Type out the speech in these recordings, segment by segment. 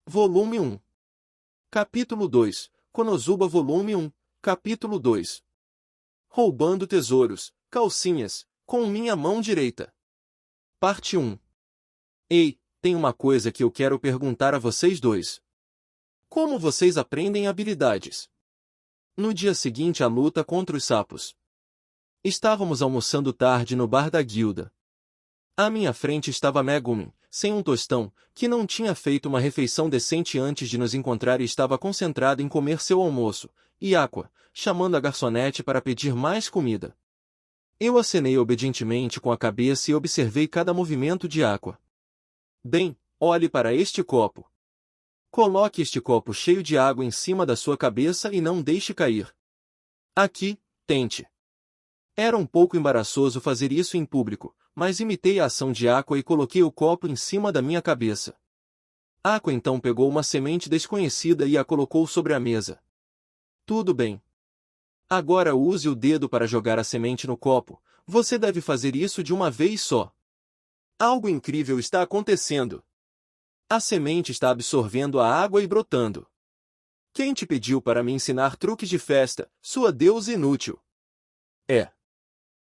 Volume 1. Capítulo 2. Konosuba Volume 1. Capítulo 2. Roubando tesouros, calcinhas, com minha mão direita. Parte 1. Ei, tem uma coisa que eu quero perguntar a vocês dois. Como vocês aprendem habilidades? No dia seguinte à luta contra os sapos. Estávamos almoçando tarde no bar da guilda. À minha frente estava Megumin, sem um tostão, que não tinha feito uma refeição decente antes de nos encontrar e estava concentrado em comer seu almoço, e Aqua, chamando a garçonete para pedir mais comida. Eu acenei obedientemente com a cabeça e observei cada movimento de Aqua. Bem, olhe para este copo. Coloque este copo cheio de água em cima da sua cabeça e não deixe cair. Aqui, tente. Era um pouco embaraçoso fazer isso em público, mas imitei a ação de Aqua e coloquei o copo em cima da minha cabeça. Aqua então pegou uma semente desconhecida e a colocou sobre a mesa. Tudo bem. Agora use o dedo para jogar a semente no copo. Você deve fazer isso de uma vez só. Algo incrível está acontecendo. A semente está absorvendo a água e brotando. Quem te pediu para me ensinar truques de festa, sua deusa inútil?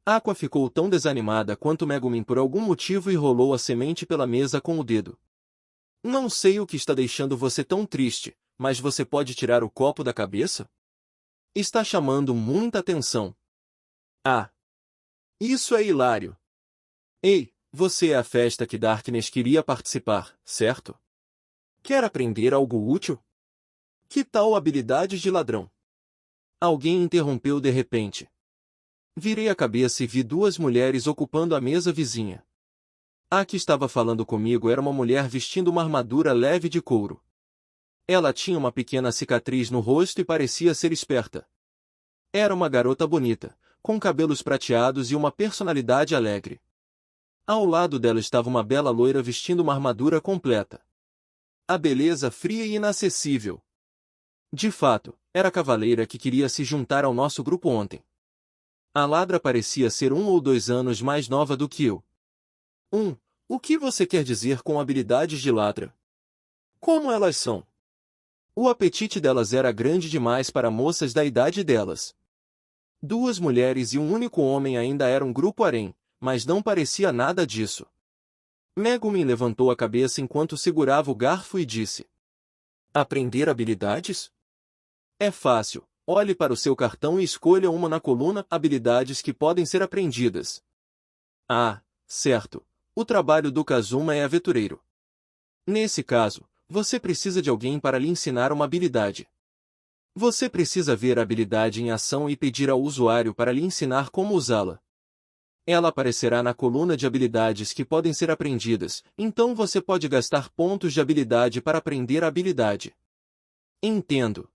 Aqua ficou tão desanimada quanto Megumin por algum motivo e rolou a semente pela mesa com o dedo. Não sei o que está deixando você tão triste, mas você pode tirar o copo da cabeça? Está chamando muita atenção. Ah! Isso é hilário. Ei, você é a festa que Darkness queria participar, certo? Quer aprender algo útil? Que tal habilidades de ladrão? Alguém interrompeu de repente. Virei a cabeça e vi duas mulheres ocupando a mesa vizinha. A que estava falando comigo era uma mulher vestindo uma armadura leve de couro. Ela tinha uma pequena cicatriz no rosto e parecia ser esperta. Era uma garota bonita, com cabelos prateados e uma personalidade alegre. Ao lado dela estava uma bela loira vestindo uma armadura completa. A beleza fria e inacessível. De fato, era a cavaleira que queria se juntar ao nosso grupo ontem. A ladra parecia ser 1 ou 2 anos mais nova do que eu. O que você quer dizer com habilidades de ladra? Como elas são? O apetite delas era grande demais para moças da idade delas. 2 mulheres e um único homem ainda era um grupo harém, mas não parecia nada disso. Megumin levantou a cabeça enquanto segurava o garfo e disse: Aprender habilidades? É fácil. Olhe para o seu cartão e escolha uma na coluna Habilidades que podem ser aprendidas. Ah, certo. O trabalho do Kazuma é aventureiro. Nesse caso, você precisa de alguém para lhe ensinar uma habilidade. Você precisa ver a habilidade em ação e pedir ao usuário para lhe ensinar como usá-la. Ela aparecerá na coluna de habilidades que podem ser aprendidas, então você pode gastar pontos de habilidade para aprender a habilidade. Entendo.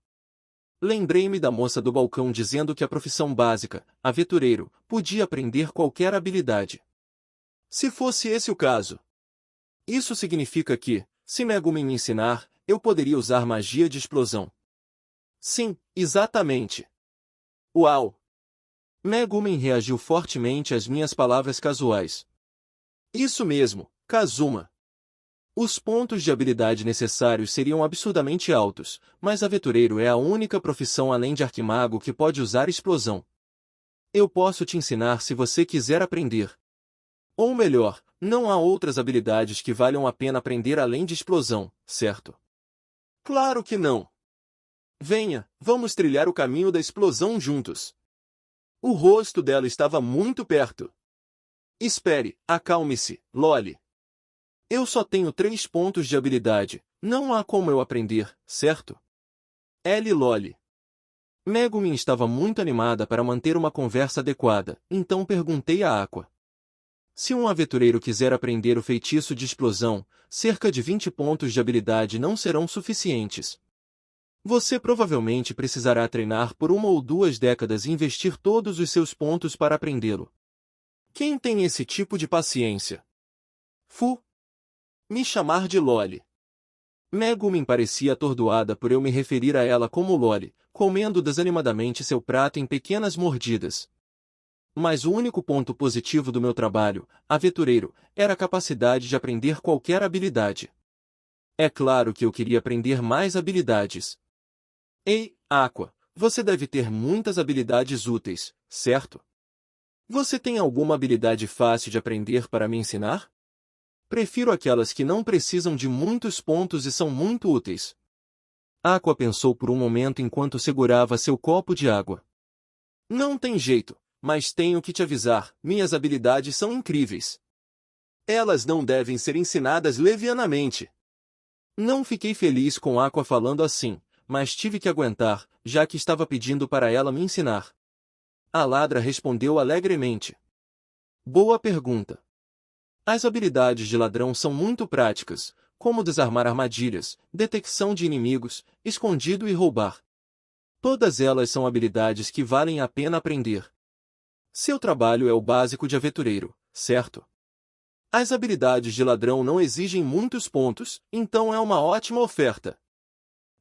Lembrei-me da moça do balcão dizendo que a profissão básica, aventureiro, podia aprender qualquer habilidade. Se fosse esse o caso. Isso significa que, se Megumin me ensinar, eu poderia usar magia de explosão. Sim, exatamente. Uau! Megumin reagiu fortemente às minhas palavras casuais. Isso mesmo, Kazuma. Os pontos de habilidade necessários seriam absurdamente altos, mas aventureiro é a única profissão além de arquimago que pode usar explosão. Eu posso te ensinar se você quiser aprender. Ou melhor, não há outras habilidades que valham a pena aprender além de explosão, certo? Claro que não. Venha, vamos trilhar o caminho da explosão juntos. O rosto dela estava muito perto. Espere, acalme-se, Loli. Eu só tenho 3 pontos de habilidade, não há como eu aprender, certo? Loli. Megumin estava muito animada para manter uma conversa adequada, então perguntei a Aqua. Se um aventureiro quiser aprender o feitiço de explosão, cerca de 20 pontos de habilidade não serão suficientes. Você provavelmente precisará treinar por 1 ou 2 décadas e investir todos os seus pontos para aprendê-lo. Quem tem esse tipo de paciência? Me chamar de Loli. Megumin parecia atordoada por eu me referir a ela como Loli, comendo desanimadamente seu prato em pequenas mordidas. Mas o único ponto positivo do meu trabalho, aventureiro, era a capacidade de aprender qualquer habilidade. É claro que eu queria aprender mais habilidades. Ei, Aqua, você deve ter muitas habilidades úteis, certo? Você tem alguma habilidade fácil de aprender para me ensinar? Prefiro aquelas que não precisam de muitos pontos e são muito úteis. Aqua pensou por um momento enquanto segurava seu copo de água. Não tem jeito, mas tenho que te avisar, minhas habilidades são incríveis. Elas não devem ser ensinadas levianamente. Não fiquei feliz com Aqua falando assim, mas tive que aguentar, já que estava pedindo para ela me ensinar. A ladra respondeu alegremente. Boa pergunta. As habilidades de ladrão são muito práticas, como desarmar armadilhas, detecção de inimigos, escondido e roubar. Todas elas são habilidades que valem a pena aprender. Seu trabalho é o básico de aventureiro, certo? As habilidades de ladrão não exigem muitos pontos, então é uma ótima oferta.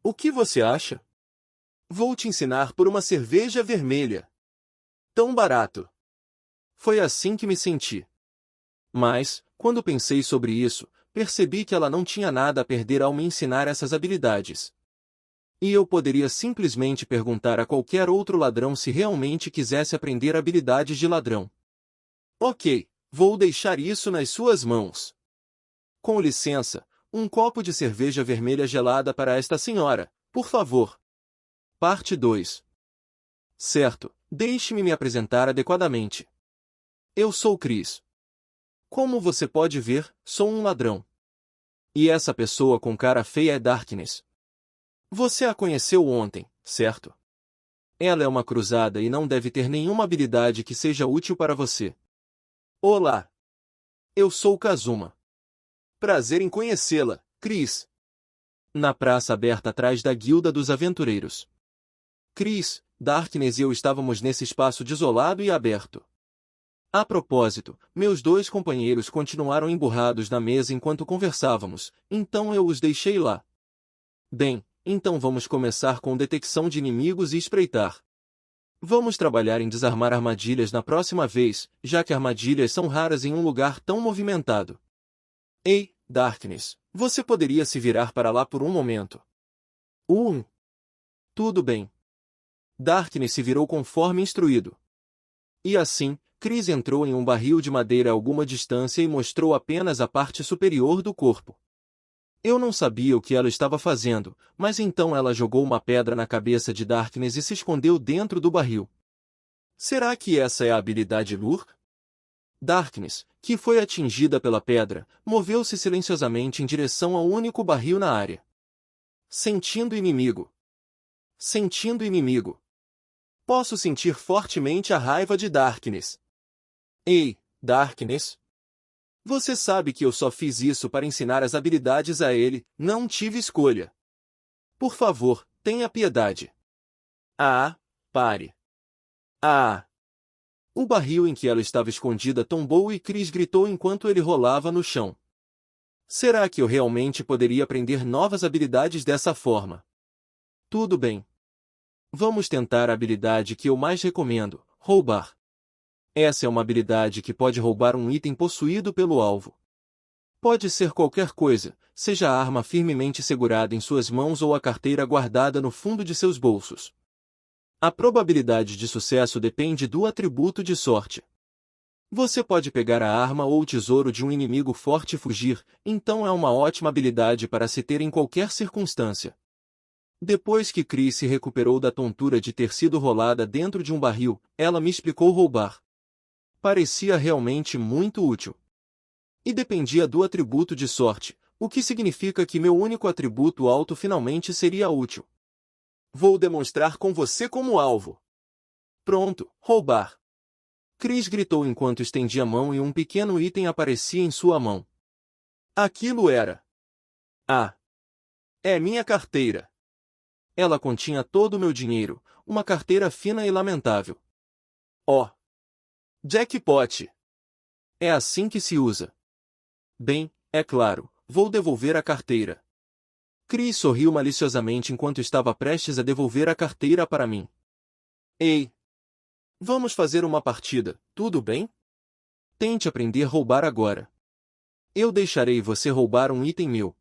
O que você acha? Vou te ensinar por uma cerveja vermelha. Tão barato. Foi assim que me senti. Mas, quando pensei sobre isso, percebi que ela não tinha nada a perder ao me ensinar essas habilidades. E eu poderia simplesmente perguntar a qualquer outro ladrão se realmente quisesse aprender habilidades de ladrão. Ok, vou deixar isso nas suas mãos. Com licença, um copo de cerveja vermelha gelada para esta senhora, por favor. Parte 2. Certo, deixe-me me apresentar adequadamente. Eu sou Chris. Como você pode ver, sou um ladrão. E essa pessoa com cara feia é Darkness. Você a conheceu ontem, certo? Ela é uma cruzada e não deve ter nenhuma habilidade que seja útil para você. Olá. Eu sou Kazuma. Prazer em conhecê-la, Chris. Na praça aberta atrás da Guilda dos Aventureiros. Chris, Darkness e eu estávamos nesse espaço desolado e aberto. A propósito, meus dois companheiros continuaram emburrados na mesa enquanto conversávamos, então eu os deixei lá. Bem, então vamos começar com detecção de inimigos e espreitar. Vamos trabalhar em desarmar armadilhas na próxima vez, já que armadilhas são raras em um lugar tão movimentado. Ei, Darkness, você poderia se virar para lá por um momento? Tudo bem. Darkness se virou conforme instruído. E assim, Chris entrou em um barril de madeira a alguma distância e mostrou apenas a parte superior do corpo. Eu não sabia o que ela estava fazendo, mas então ela jogou uma pedra na cabeça de Darkness e se escondeu dentro do barril. Será que essa é a habilidade Lure? Darkness, que foi atingida pela pedra, moveu-se silenciosamente em direção ao único barril na área. Sentindo inimigo. Sentindo inimigo. Posso sentir fortemente a raiva de Darkness. Ei, Darkness. Você sabe que eu só fiz isso para ensinar as habilidades a ele, não tive escolha. Por favor, tenha piedade. Pare. O barril em que ela estava escondida tombou e Chris gritou enquanto ele rolava no chão. Será que eu realmente poderia aprender novas habilidades dessa forma? Tudo bem. Vamos tentar a habilidade que eu mais recomendo, roubar. Essa é uma habilidade que pode roubar um item possuído pelo alvo. Pode ser qualquer coisa, seja a arma firmemente segurada em suas mãos ou a carteira guardada no fundo de seus bolsos. A probabilidade de sucesso depende do atributo de sorte. Você pode pegar a arma ou o tesouro de um inimigo forte e fugir, então é uma ótima habilidade para se ter em qualquer circunstância. Depois que Chris se recuperou da tontura de ter sido rolada dentro de um barril, ela me explicou roubar. Parecia realmente muito útil. E dependia do atributo de sorte, o que significa que meu único atributo alto finalmente seria útil. Vou demonstrar com você como alvo. Pronto, roubar. Chris gritou enquanto estendia a mão e um pequeno item aparecia em sua mão. Aquilo era. É minha carteira. Ela continha todo o meu dinheiro, uma carteira fina e lamentável. Jackpot! É assim que se usa. Bem, é claro, vou devolver a carteira. Chris sorriu maliciosamente enquanto estava prestes a devolver a carteira para mim. Ei! Vamos fazer uma partida, tudo bem? Tente aprender a roubar agora. Eu deixarei você roubar um item meu.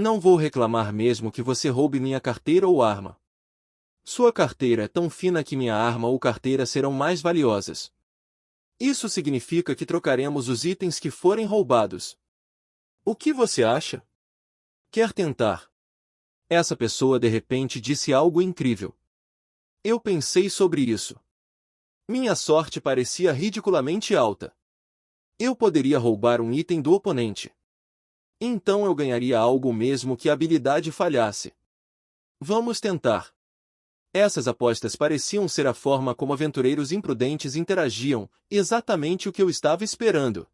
Não vou reclamar mesmo que você roube minha carteira ou arma. Sua carteira é tão fina que minha arma ou carteira serão mais valiosas. Isso significa que trocaremos os itens que forem roubados. O que você acha? Quer tentar? Essa pessoa de repente disse algo incrível. Eu pensei sobre isso. Minha sorte parecia ridiculamente alta. Eu poderia roubar um item do oponente. Então eu ganharia algo mesmo que a habilidade falhasse. Vamos tentar. Essas apostas pareciam ser a forma como aventureiros imprudentes interagiam, exatamente o que eu estava esperando.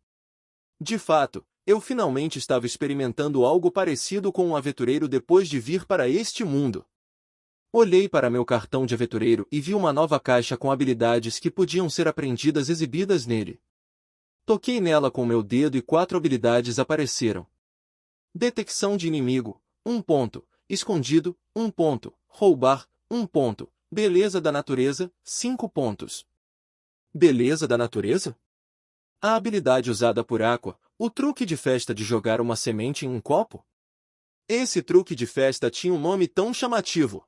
De fato, eu finalmente estava experimentando algo parecido com um aventureiro depois de vir para este mundo. Olhei para meu cartão de aventureiro e vi uma nova caixa com habilidades que podiam ser aprendidas exibidas nele. Toquei nela com meu dedo e 4 habilidades apareceram. Detecção de inimigo, 1 ponto. Escondido, 1 ponto. Roubar, 1 ponto. Beleza da natureza, 5 pontos. Beleza da natureza? A habilidade usada por Aqua, o truque de festa de jogar uma semente em um copo? Esse truque de festa tinha um nome tão chamativo.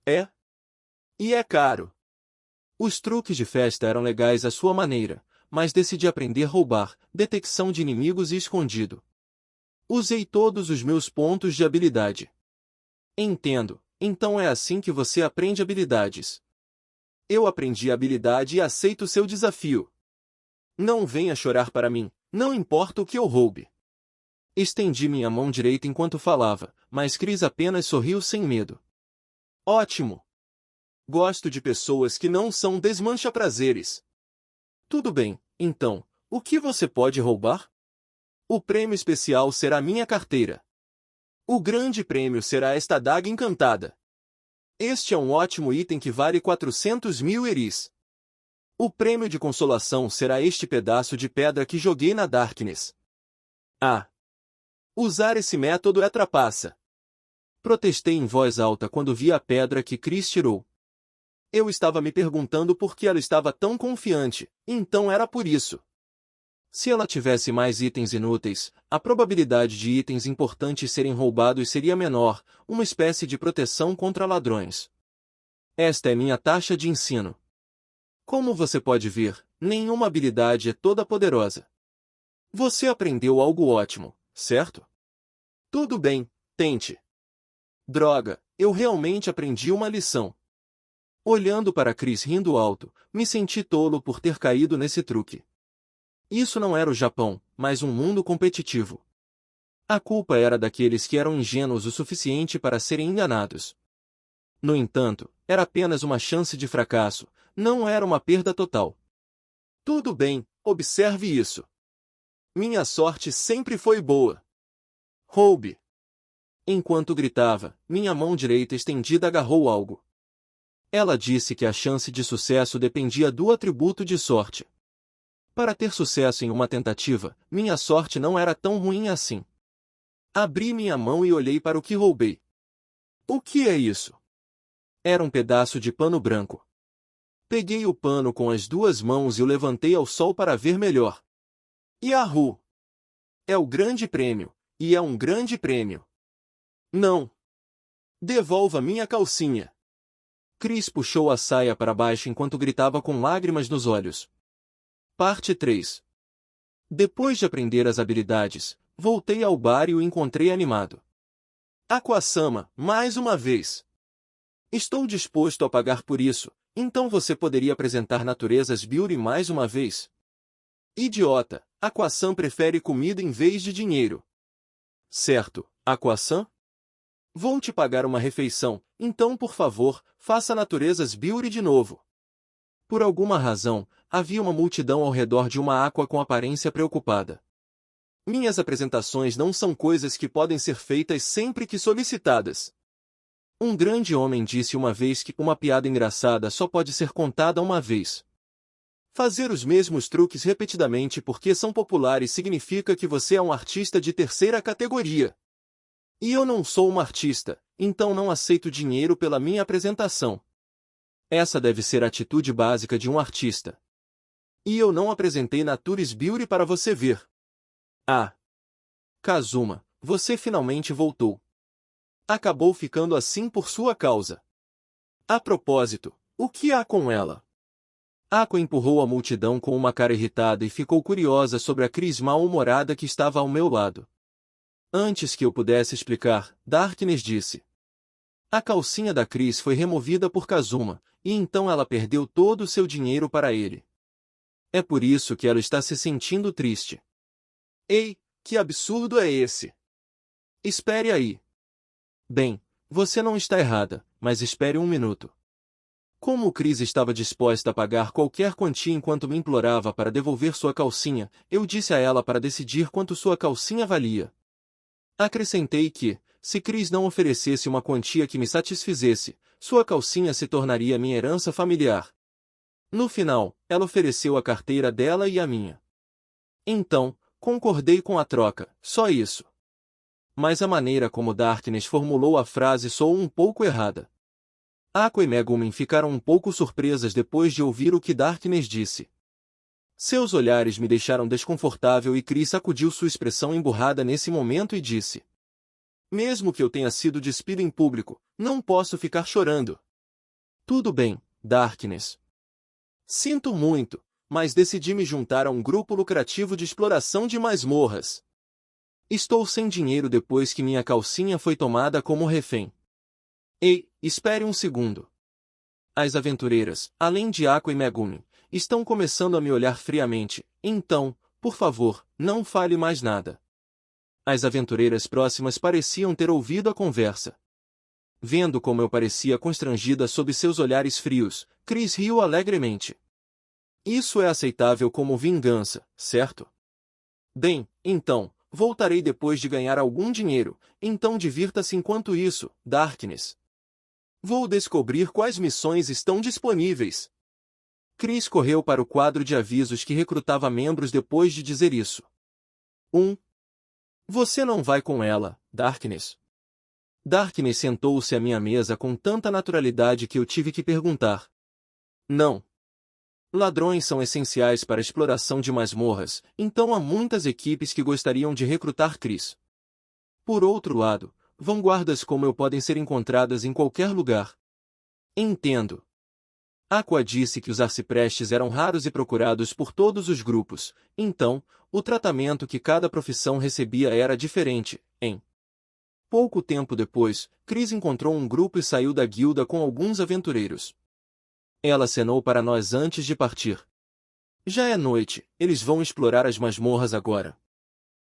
É. E é caro. Os truques de festa eram legais à sua maneira, mas decidi aprender roubar, detecção de inimigos e escondido. Usei todos os meus pontos de habilidade. Entendo, então é assim que você aprende habilidades. Eu aprendi a habilidade e aceito seu desafio. Não venha chorar para mim, não importa o que eu roube. Estendi minha mão direita enquanto falava, mas Chris apenas sorriu sem medo. Ótimo! Gosto de pessoas que não são desmancha-prazeres. Tudo bem, então, o que você pode roubar? O prêmio especial será minha carteira. O grande prêmio será esta adaga encantada. Este é um ótimo item que vale 400.000 eris. O prêmio de consolação será este pedaço de pedra que joguei na Darkness. Ah! Usar esse método é trapaça. Protestei em voz alta quando vi a pedra que Chris tirou. Eu estava me perguntando por que ela estava tão confiante, então era por isso. Se ela tivesse mais itens inúteis, a probabilidade de itens importantes serem roubados seria menor, uma espécie de proteção contra ladrões. Esta é minha taxa de ensino. Como você pode ver, nenhuma habilidade é toda poderosa. Você aprendeu algo ótimo, certo? Tudo bem, tente. Droga, eu realmente aprendi uma lição. Olhando para Chris rindo alto, me senti tolo por ter caído nesse truque. Isso não era o Japão, mas um mundo competitivo. A culpa era daqueles que eram ingênuos o suficiente para serem enganados. No entanto, era apenas uma chance de fracasso, não era uma perda total. Tudo bem, observe isso. Minha sorte sempre foi boa. Roube. Enquanto gritava, minha mão direita estendida agarrou algo. Ela disse que a chance de sucesso dependia do atributo de sorte. Para ter sucesso em uma tentativa, minha sorte não era tão ruim assim. Abri minha mão e olhei para o que roubei. O que é isso? Era um pedaço de pano branco. Peguei o pano com as 2 mãos e o levantei ao sol para ver melhor. Yahoo! É o grande prêmio, e é um grande prêmio. Não! Devolva minha calcinha! Chris puxou a saia para baixo enquanto gritava com lágrimas nos olhos. Parte 3. Depois de aprender as habilidades, voltei ao bar e o encontrei animado. Aqua-sama, mais uma vez. Estou disposto a pagar por isso, então você poderia apresentar Naturezas Beauty mais uma vez? Idiota, Aqua-san prefere comida em vez de dinheiro. Certo, Aqua-san? Vou te pagar uma refeição, então por favor, faça Naturezas Beauty de novo. Por alguma razão, havia uma multidão ao redor de uma Aqua com aparência preocupada. Minhas apresentações não são coisas que podem ser feitas sempre que solicitadas. Um grande homem disse uma vez que uma piada engraçada só pode ser contada uma vez. Fazer os mesmos truques repetidamente porque são populares significa que você é um artista de terceira categoria. E eu não sou uma artista, então não aceito dinheiro pela minha apresentação. Essa deve ser a atitude básica de um artista. E eu não apresentei Natures Beauty para você ver. Ah! Kazuma, você finalmente voltou. Acabou ficando assim por sua causa. A propósito, o que há com ela? Aqua empurrou a multidão com uma cara irritada e ficou curiosa sobre a Cris mal-humorada que estava ao meu lado. Antes que eu pudesse explicar, Darkness disse. A calcinha da Cris foi removida por Kazuma, e então ela perdeu todo o seu dinheiro para ele. É por isso que ela está se sentindo triste. Ei, que absurdo é esse? Espere aí. Bem, você não está errada, mas espere um minuto. Como Cris estava disposta a pagar qualquer quantia enquanto me implorava para devolver sua calcinha, eu disse a ela para decidir quanto sua calcinha valia. Acrescentei que, se Cris não oferecesse uma quantia que me satisfizesse, sua calcinha se tornaria minha herança familiar. No final, ela ofereceu a carteira dela e a minha. Então, concordei com a troca, só isso. Mas a maneira como Darkness formulou a frase soou um pouco errada. Aqua e Megumin ficaram um pouco surpresas depois de ouvir o que Darkness disse. Seus olhares me deixaram desconfortável e Cris sacudiu sua expressão emburrada nesse momento e disse. Mesmo que eu tenha sido despido em público, não posso ficar chorando. Tudo bem, Darkness. Sinto muito, mas decidi me juntar a um grupo lucrativo de exploração de masmorras. Estou sem dinheiro depois que minha calcinha foi tomada como refém. Ei, espere um segundo. As aventureiras, além de Aqua e Megumin, estão começando a me olhar friamente, então, por favor, não fale mais nada. As aventureiras próximas pareciam ter ouvido a conversa. Vendo como eu parecia constrangida sob seus olhares frios, Cris riu alegremente. Isso é aceitável como vingança, certo? Bem, então, voltarei depois de ganhar algum dinheiro, então divirta-se enquanto isso, Darkness. Vou descobrir quais missões estão disponíveis. Cris correu para o quadro de avisos que recrutava membros depois de dizer isso. 1. Você não vai com ela, Darkness. Darkness sentou-se à minha mesa com tanta naturalidade que eu tive que perguntar. Não. Ladrões são essenciais para a exploração de masmorras, então há muitas equipes que gostariam de recrutar Cris. Por outro lado, vanguardas como eu podem ser encontradas em qualquer lugar. Entendo. Aqua disse que os arciprestes eram raros e procurados por todos os grupos, então, o tratamento que cada profissão recebia era diferente, hein? Pouco tempo depois, Cris encontrou um grupo e saiu da guilda com alguns aventureiros. Ela acenou para nós antes de partir. Já é noite, eles vão explorar as masmorras agora.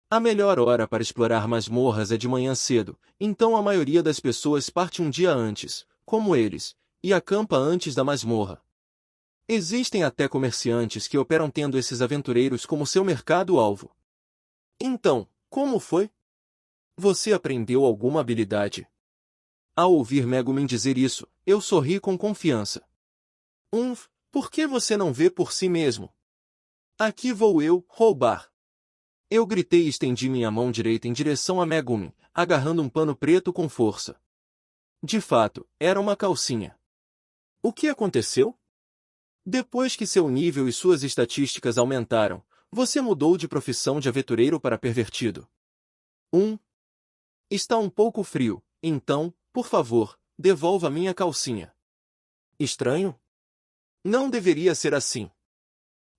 A melhor hora para explorar masmorras é de manhã cedo, então a maioria das pessoas parte um dia antes, como eles, e acampa antes da masmorra. Existem até comerciantes que operam tendo esses aventureiros como seu mercado-alvo. Então, como foi? Você aprendeu alguma habilidade? Ao ouvir Megumin dizer isso, eu sorri com confiança. Por que você não vê por si mesmo? Aqui vou eu, roubar. Eu gritei e estendi minha mão direita em direção a Megumin, agarrando um pano preto com força. De fato, era uma calcinha. O que aconteceu? Depois que seu nível e suas estatísticas aumentaram, você mudou de profissão de aventureiro para pervertido. Está um pouco frio, então, por favor, devolva minha calcinha. Estranho? Não deveria ser assim.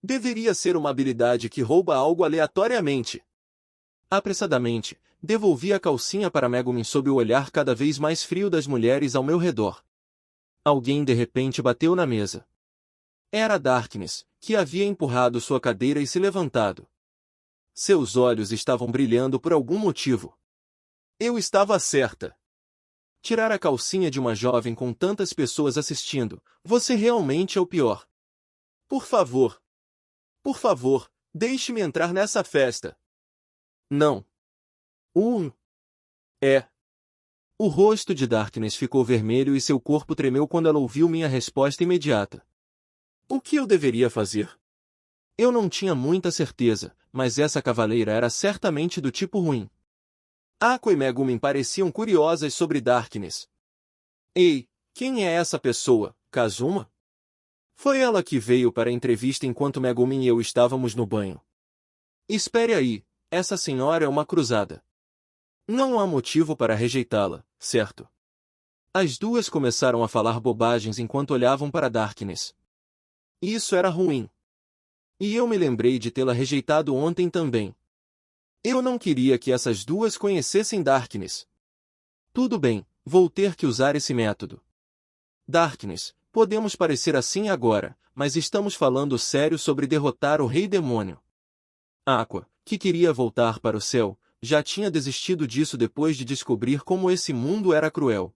Deveria ser uma habilidade que rouba algo aleatoriamente. Apressadamente, devolvi a calcinha para Megumin sob o olhar cada vez mais frio das mulheres ao meu redor. Alguém de repente bateu na mesa. Era Darkness, que havia empurrado sua cadeira e se levantado. Seus olhos estavam brilhando por algum motivo. Eu estava certa. Tirar a calcinha de uma jovem com tantas pessoas assistindo, você realmente é o pior. Por favor. Por favor, deixe-me entrar nessa festa. Não. É. O rosto de Darkness ficou vermelho e seu corpo tremeu quando ela ouviu minha resposta imediata. O que eu deveria fazer? Eu não tinha muita certeza, mas essa cavaleira era certamente do tipo ruim. Aqua e Megumin pareciam curiosas sobre Darkness. Ei, quem é essa pessoa, Kazuma? Foi ela que veio para a entrevista enquanto Megumin e eu estávamos no banho. Espere aí, essa senhora é uma cruzada. Não há motivo para rejeitá-la, certo? As duas começaram a falar bobagens enquanto olhavam para Darkness. Isso era ruim. E eu me lembrei de tê-la rejeitado ontem também. Eu não queria que essas duas conhecessem Darkness. Tudo bem, vou ter que usar esse método. Darkness, podemos parecer assim agora, mas estamos falando sério sobre derrotar o Rei Demônio. Aqua, que queria voltar para o céu, já tinha desistido disso depois de descobrir como esse mundo era cruel.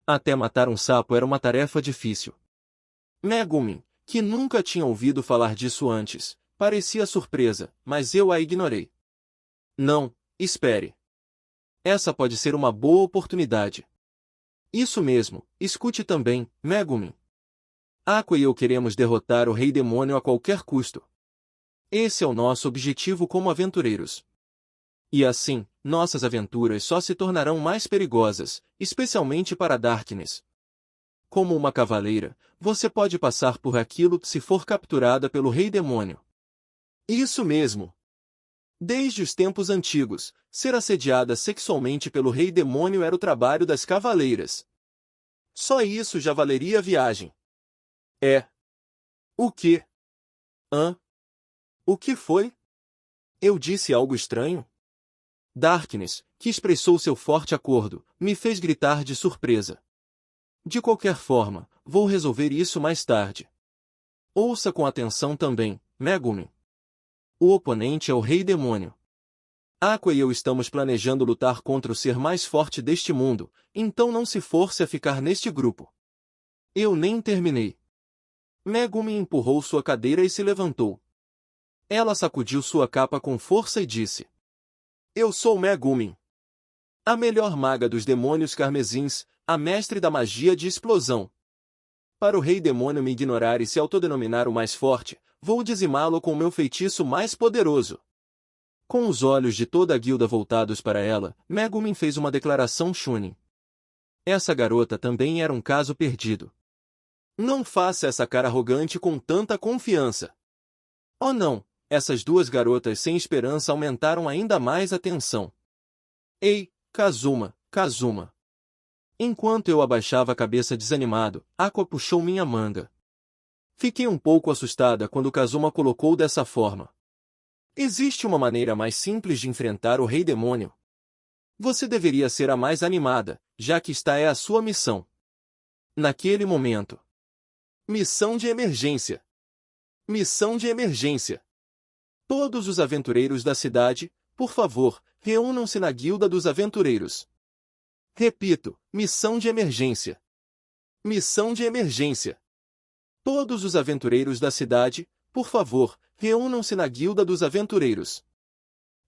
Até matar um sapo era uma tarefa difícil. Megumin, que nunca tinha ouvido falar disso antes, parecia surpresa, mas eu a ignorei. Não, espere. Essa pode ser uma boa oportunidade. Isso mesmo, escute também, Megumin. Aqua e eu queremos derrotar o Rei Demônio a qualquer custo. Esse é o nosso objetivo como aventureiros. E assim, nossas aventuras só se tornarão mais perigosas, especialmente para Darkness. Como uma cavaleira, você pode passar por aquilo se for capturada pelo Rei Demônio. Isso mesmo. Desde os tempos antigos, ser assediada sexualmente pelo Rei Demônio era o trabalho das cavaleiras. Só isso já valeria a viagem. É. O quê? Hã? O que foi? Eu disse algo estranho? Darkness, que expressou seu forte acordo, me fez gritar de surpresa. De qualquer forma, vou resolver isso mais tarde. Ouça com atenção também, Megumin. O oponente é o Rei Demônio. Aqua e eu estamos planejando lutar contra o ser mais forte deste mundo, então não se force a ficar neste grupo. Eu nem terminei. Megumin empurrou sua cadeira e se levantou. Ela sacudiu sua capa com força e disse: Eu sou Megumin. A melhor maga dos demônios carmesins, a mestre da magia de explosão. Para o Rei Demônio me ignorar e se autodenominar o mais forte, vou dizimá-lo com meu feitiço mais poderoso. Com os olhos de toda a guilda voltados para ela, Megumin fez uma declaração Chunin. Essa garota também era um caso perdido. Não faça essa cara arrogante com tanta confiança. Oh não, essas duas garotas sem esperança aumentaram ainda mais a tensão. Ei, Kazuma, Kazuma. Enquanto eu abaixava a cabeça desanimado, Aqua puxou minha manga. Fiquei um pouco assustada quando Kazuma colocou dessa forma. Existe uma maneira mais simples de enfrentar o Rei Demônio. Você deveria ser a mais animada, já que esta é a sua missão. Naquele momento. Missão de emergência. Missão de emergência. Todos os aventureiros da cidade, por favor, reúnam-se na Guilda dos Aventureiros. Repito, missão de emergência. Missão de emergência. Todos os aventureiros da cidade, por favor, reúnam-se na Guilda dos Aventureiros.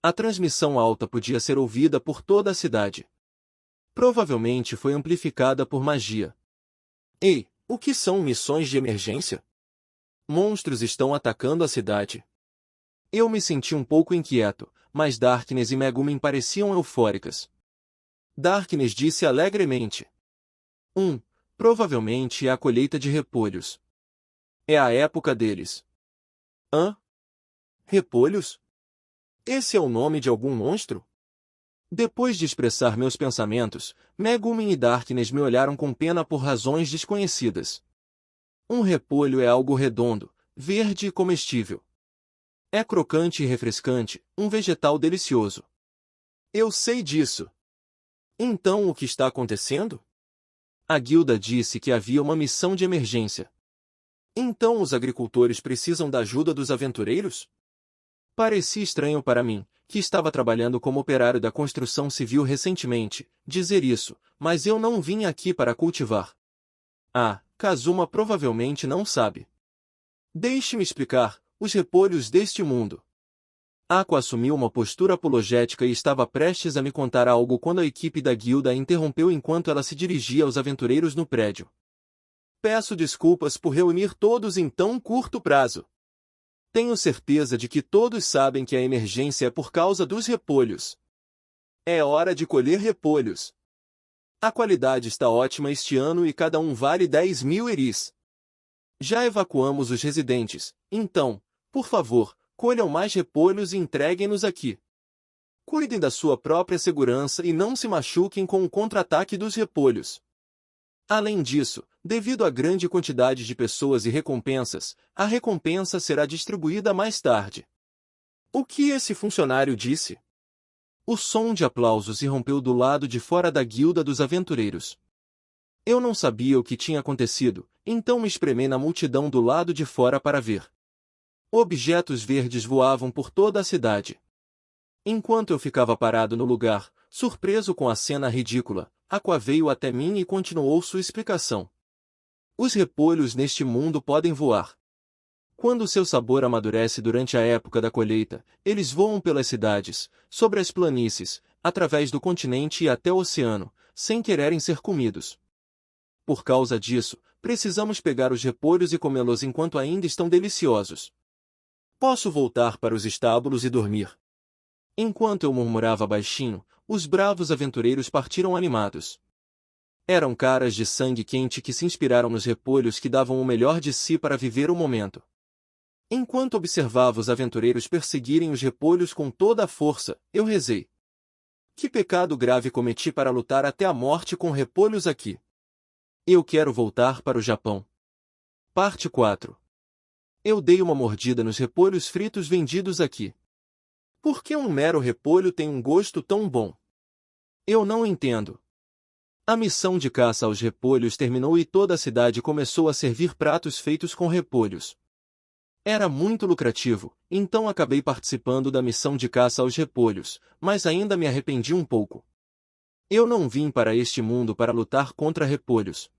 A transmissão alta podia ser ouvida por toda a cidade. Provavelmente foi amplificada por magia. Ei, o que são missões de emergência? Monstros estão atacando a cidade. Eu me senti um pouco inquieto, mas Darkness e Megumin pareciam eufóricas. Darkness disse alegremente. Provavelmente é a colheita de repolhos. É a época deles. Hã? Repolhos? Esse é o nome de algum monstro? Depois de expressar meus pensamentos, Megumin e Darkness me olharam com pena por razões desconhecidas. Um repolho é algo redondo, verde e comestível. É crocante e refrescante, um vegetal delicioso. Eu sei disso. Então o que está acontecendo? A guilda disse que havia uma missão de emergência. Então os agricultores precisam da ajuda dos aventureiros? Parecia estranho para mim, que estava trabalhando como operário da construção civil recentemente, dizer isso, mas eu não vim aqui para cultivar. Ah, Kazuma provavelmente não sabe. Deixe-me explicar, os repolhos deste mundo. Aqua assumiu uma postura apologética e estava prestes a me contar algo quando a equipe da guilda a interrompeu enquanto ela se dirigia aos aventureiros no prédio. Peço desculpas por reunir todos em tão curto prazo. Tenho certeza de que todos sabem que a emergência é por causa dos repolhos. É hora de colher repolhos. A qualidade está ótima este ano e cada um vale 10.000 eris. Já evacuamos os residentes, então, por favor, colham mais repolhos e entreguem-nos aqui. Cuidem da sua própria segurança e não se machuquem com o contra-ataque dos repolhos. Além disso, devido à grande quantidade de pessoas e recompensas, a recompensa será distribuída mais tarde. O que esse funcionário disse? O som de aplausos irrompeu do lado de fora da guilda dos aventureiros. Eu não sabia o que tinha acontecido, então me espremei na multidão do lado de fora para ver. Objetos verdes voavam por toda a cidade. Enquanto eu ficava parado no lugar, surpreso com a cena ridícula, Aqua veio até mim e continuou sua explicação. Os repolhos neste mundo podem voar. Quando seu sabor amadurece durante a época da colheita, eles voam pelas cidades, sobre as planícies, através do continente e até o oceano, sem quererem ser comidos. Por causa disso, precisamos pegar os repolhos e comê-los enquanto ainda estão deliciosos. Posso voltar para os estábulos e dormir. Enquanto eu murmurava baixinho, os bravos aventureiros partiram animados. Eram caras de sangue quente que se inspiraram nos repolhos que davam o melhor de si para viver o momento. Enquanto observava os aventureiros perseguirem os repolhos com toda a força, eu rezei. Que pecado grave cometi para lutar até a morte com repolhos aqui? Eu quero voltar para o Japão. Parte 4. Eu dei uma mordida nos repolhos fritos vendidos aqui. Por que um mero repolho tem um gosto tão bom? Eu não entendo. A missão de caça aos repolhos terminou e toda a cidade começou a servir pratos feitos com repolhos. Era muito lucrativo, então acabei participando da missão de caça aos repolhos, mas ainda me arrependi um pouco. Eu não vim para este mundo para lutar contra repolhos.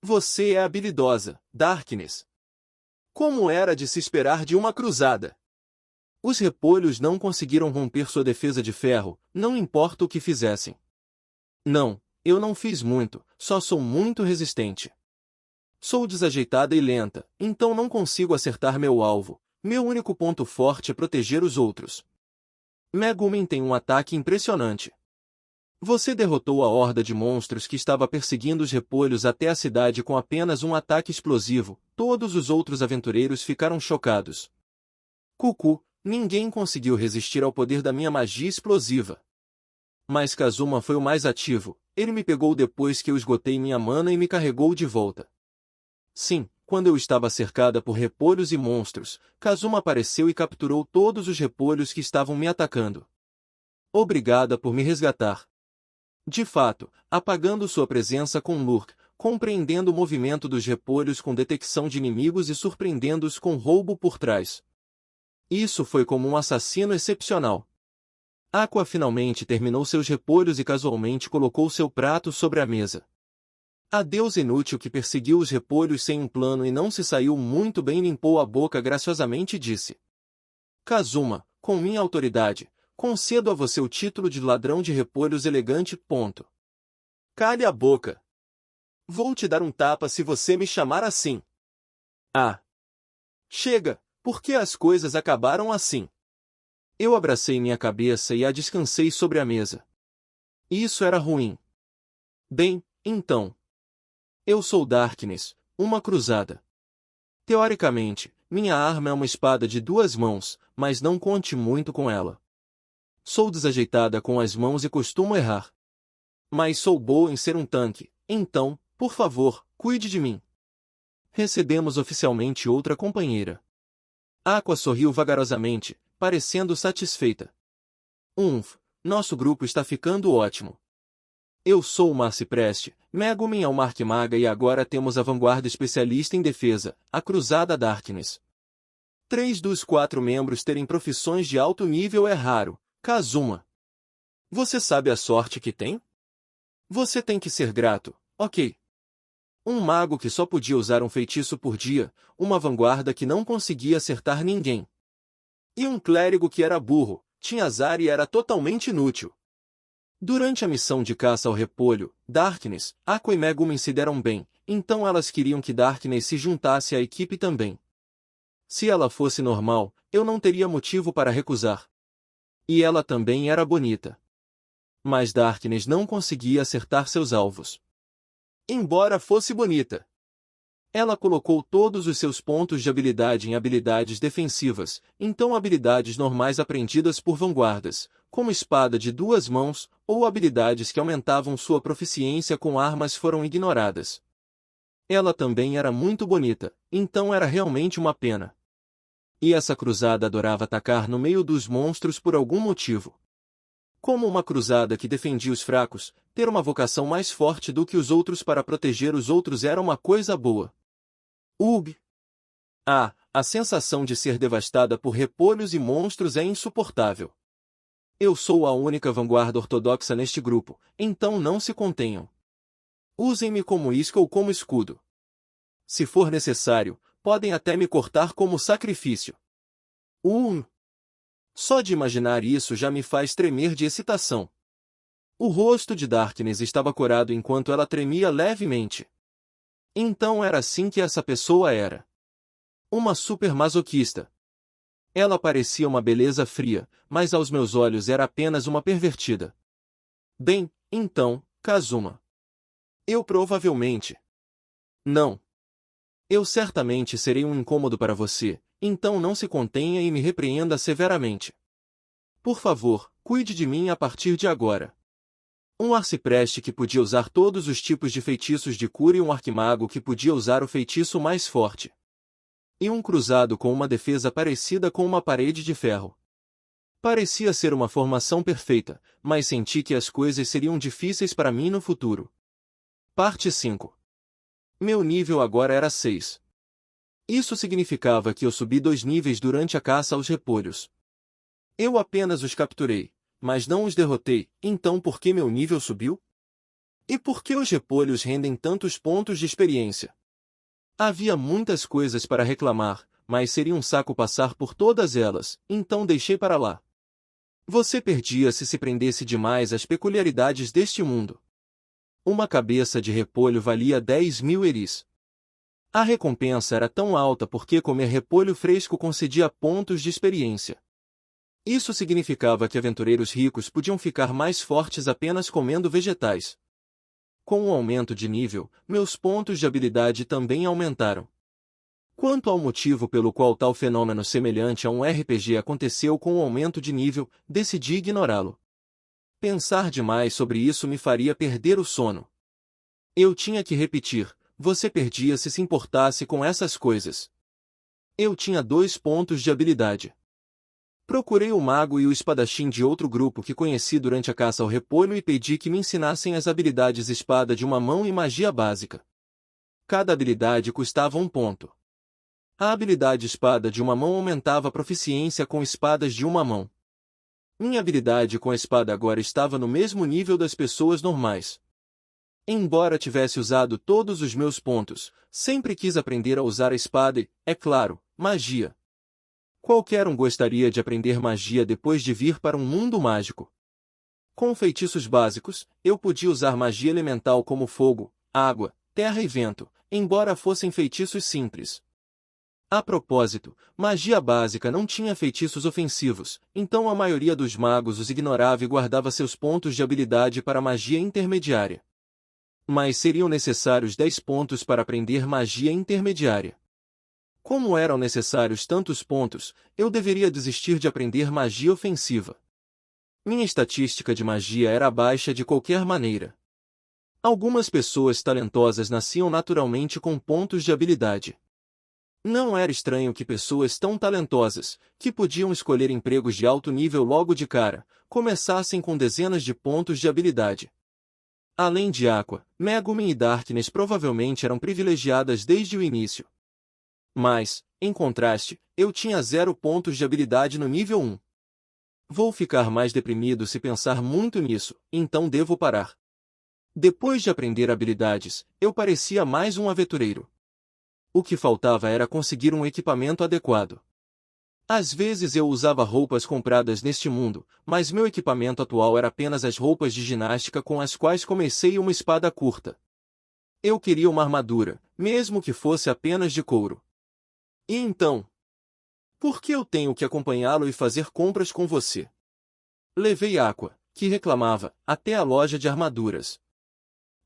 Você é habilidosa, Darkness. Como era de se esperar de uma cruzada? Os repolhos não conseguiram romper sua defesa de ferro, não importa o que fizessem. Não, eu não fiz muito, só sou muito resistente. Sou desajeitada e lenta, então não consigo acertar meu alvo. Meu único ponto forte é proteger os outros. Megumin tem um ataque impressionante. Você derrotou a horda de monstros que estava perseguindo os repolhos até a cidade com apenas um ataque explosivo. Todos os outros aventureiros ficaram chocados. Cucu, ninguém conseguiu resistir ao poder da minha magia explosiva. Mas Kazuma foi o mais ativo. Ele me pegou depois que eu esgotei minha mana e me carregou de volta. Sim, quando eu estava cercada por repolhos e monstros, Kazuma apareceu e capturou todos os repolhos que estavam me atacando. Obrigada por me resgatar. De fato, apagando sua presença com Lurk, compreendendo o movimento dos repolhos com detecção de inimigos e surpreendendo-os com roubo por trás. Isso foi como um assassino excepcional. Aqua finalmente terminou seus repolhos e casualmente colocou seu prato sobre a mesa. A deusa inútil que perseguiu os repolhos sem um plano e não se saiu muito bem limpou a boca graciosamente e disse: Kazuma, com minha autoridade, concedo a você o título de ladrão de repolhos elegante. Ponto. Cale a boca. Vou te dar um tapa se você me chamar assim. Ah! Chega, porque as coisas acabaram assim. Eu abracei minha cabeça e a descansei sobre a mesa. Isso era ruim. Bem, então. Eu sou Darkness, uma cruzada. Teoricamente, minha arma é uma espada de 2 mãos, mas não conte muito com ela. Sou desajeitada com as mãos e costumo errar. Mas sou boa em ser um tanque, então, por favor, cuide de mim. Recebemos oficialmente outra companheira. Aqua sorriu vagarosamente, parecendo satisfeita. Nosso grupo está ficando ótimo. Eu sou o Marcipreste, Megumin é o Mark-Maga e agora temos a vanguarda especialista em defesa, a Cruzada Darkness. 3 dos 4 membros terem profissões de alto nível é raro, Kazuma. Você sabe a sorte que tem? Você tem que ser grato, ok. Um mago que só podia usar um feitiço por dia, uma vanguarda que não conseguia acertar ninguém. E um clérigo que era burro, tinha azar e era totalmente inútil. Durante a missão de caça ao repolho, Darkness, Aqua e Megumin se deram bem, então elas queriam que Darkness se juntasse à equipe também. Se ela fosse normal, eu não teria motivo para recusar. E ela também era bonita. Mas Darkness não conseguia acertar seus alvos. Embora fosse bonita. Ela colocou todos os seus pontos de habilidade em habilidades defensivas, então habilidades normais aprendidas por vanguardas, como espada de duas mãos, ou habilidades que aumentavam sua proficiência com armas foram ignoradas. Ela também era muito bonita, então era realmente uma pena. E essa cruzada adorava atacar no meio dos monstros por algum motivo. Como uma cruzada que defendia os fracos, ter uma vocação mais forte do que os outros para proteger os outros era uma coisa boa. Ugh! A sensação de ser devastada por repolhos e monstros é insuportável. Eu sou a única vanguarda ortodoxa neste grupo, então não se contenham. Usem-me como isca ou como escudo. Se for necessário, podem até me cortar como sacrifício. Só de imaginar isso já me faz tremer de excitação. O rosto de Darkness estava corado enquanto ela tremia levemente. Então era assim que essa pessoa era. Uma super masoquista. Ela parecia uma beleza fria, mas aos meus olhos era apenas uma pervertida. Bem, então, Kazuma. Eu provavelmente. Não. Eu certamente serei um incômodo para você, então não se contenha e me repreenda severamente. Por favor, cuide de mim a partir de agora. Um arcipreste que podia usar todos os tipos de feitiços de cura e um arquimago que podia usar o feitiço mais forte. E um cruzado com uma defesa parecida com uma parede de ferro. Parecia ser uma formação perfeita, mas senti que as coisas seriam difíceis para mim no futuro. Parte 5. Meu nível agora era 6. Isso significava que eu subi 2 níveis durante a caça aos repolhos. Eu apenas os capturei, mas não os derrotei, então por que meu nível subiu? E por que os repolhos rendem tantos pontos de experiência? Havia muitas coisas para reclamar, mas seria um saco passar por todas elas, então deixei para lá. Você perdia se prendesse demais às peculiaridades deste mundo. Uma cabeça de repolho valia 10.000 eris. A recompensa era tão alta porque comer repolho fresco concedia pontos de experiência. Isso significava que aventureiros ricos podiam ficar mais fortes apenas comendo vegetais. Com o aumento de nível, meus pontos de habilidade também aumentaram. Quanto ao motivo pelo qual tal fenômeno semelhante a um RPG aconteceu com o aumento de nível, decidi ignorá-lo. Pensar demais sobre isso me faria perder o sono. Eu tinha que repetir, você perdia se importasse com essas coisas. Eu tinha 2 pontos de habilidade. Procurei o mago e o espadachim de outro grupo que conheci durante a caça ao repolho e pedi que me ensinassem as habilidades espada de uma mão e magia básica. Cada habilidade custava 1 ponto. A habilidade espada de uma mão aumentava a proficiência com espadas de uma mão. Minha habilidade com a espada agora estava no mesmo nível das pessoas normais. Embora tivesse usado todos os meus pontos, sempre quis aprender a usar a espada e, é claro, magia. Qualquer um gostaria de aprender magia depois de vir para um mundo mágico. Com feitiços básicos, eu podia usar magia elemental como fogo, água, terra e vento, embora fossem feitiços simples. A propósito, magia básica não tinha feitiços ofensivos, então a maioria dos magos os ignorava e guardava seus pontos de habilidade para magia intermediária. Mas seriam necessários 10 pontos para aprender magia intermediária. Como eram necessários tantos pontos, eu deveria desistir de aprender magia ofensiva. Minha estatística de magia era baixa de qualquer maneira. Algumas pessoas talentosas nasciam naturalmente com pontos de habilidade. Não era estranho que pessoas tão talentosas, que podiam escolher empregos de alto nível logo de cara, começassem com dezenas de pontos de habilidade. Além de Aqua, Megumin e Darkness provavelmente eram privilegiadas desde o início. Mas, em contraste, eu tinha 0 pontos de habilidade no nível 1. Vou ficar mais deprimido se pensar muito nisso, então devo parar. Depois de aprender habilidades, eu parecia mais um aventureiro. O que faltava era conseguir um equipamento adequado. Às vezes eu usava roupas compradas neste mundo, mas meu equipamento atual era apenas as roupas de ginástica com as quais comecei uma espada curta. Eu queria uma armadura, mesmo que fosse apenas de couro. E então? Por que eu tenho que acompanhá-lo e fazer compras com você? Levei Aqua, que reclamava, até a loja de armaduras.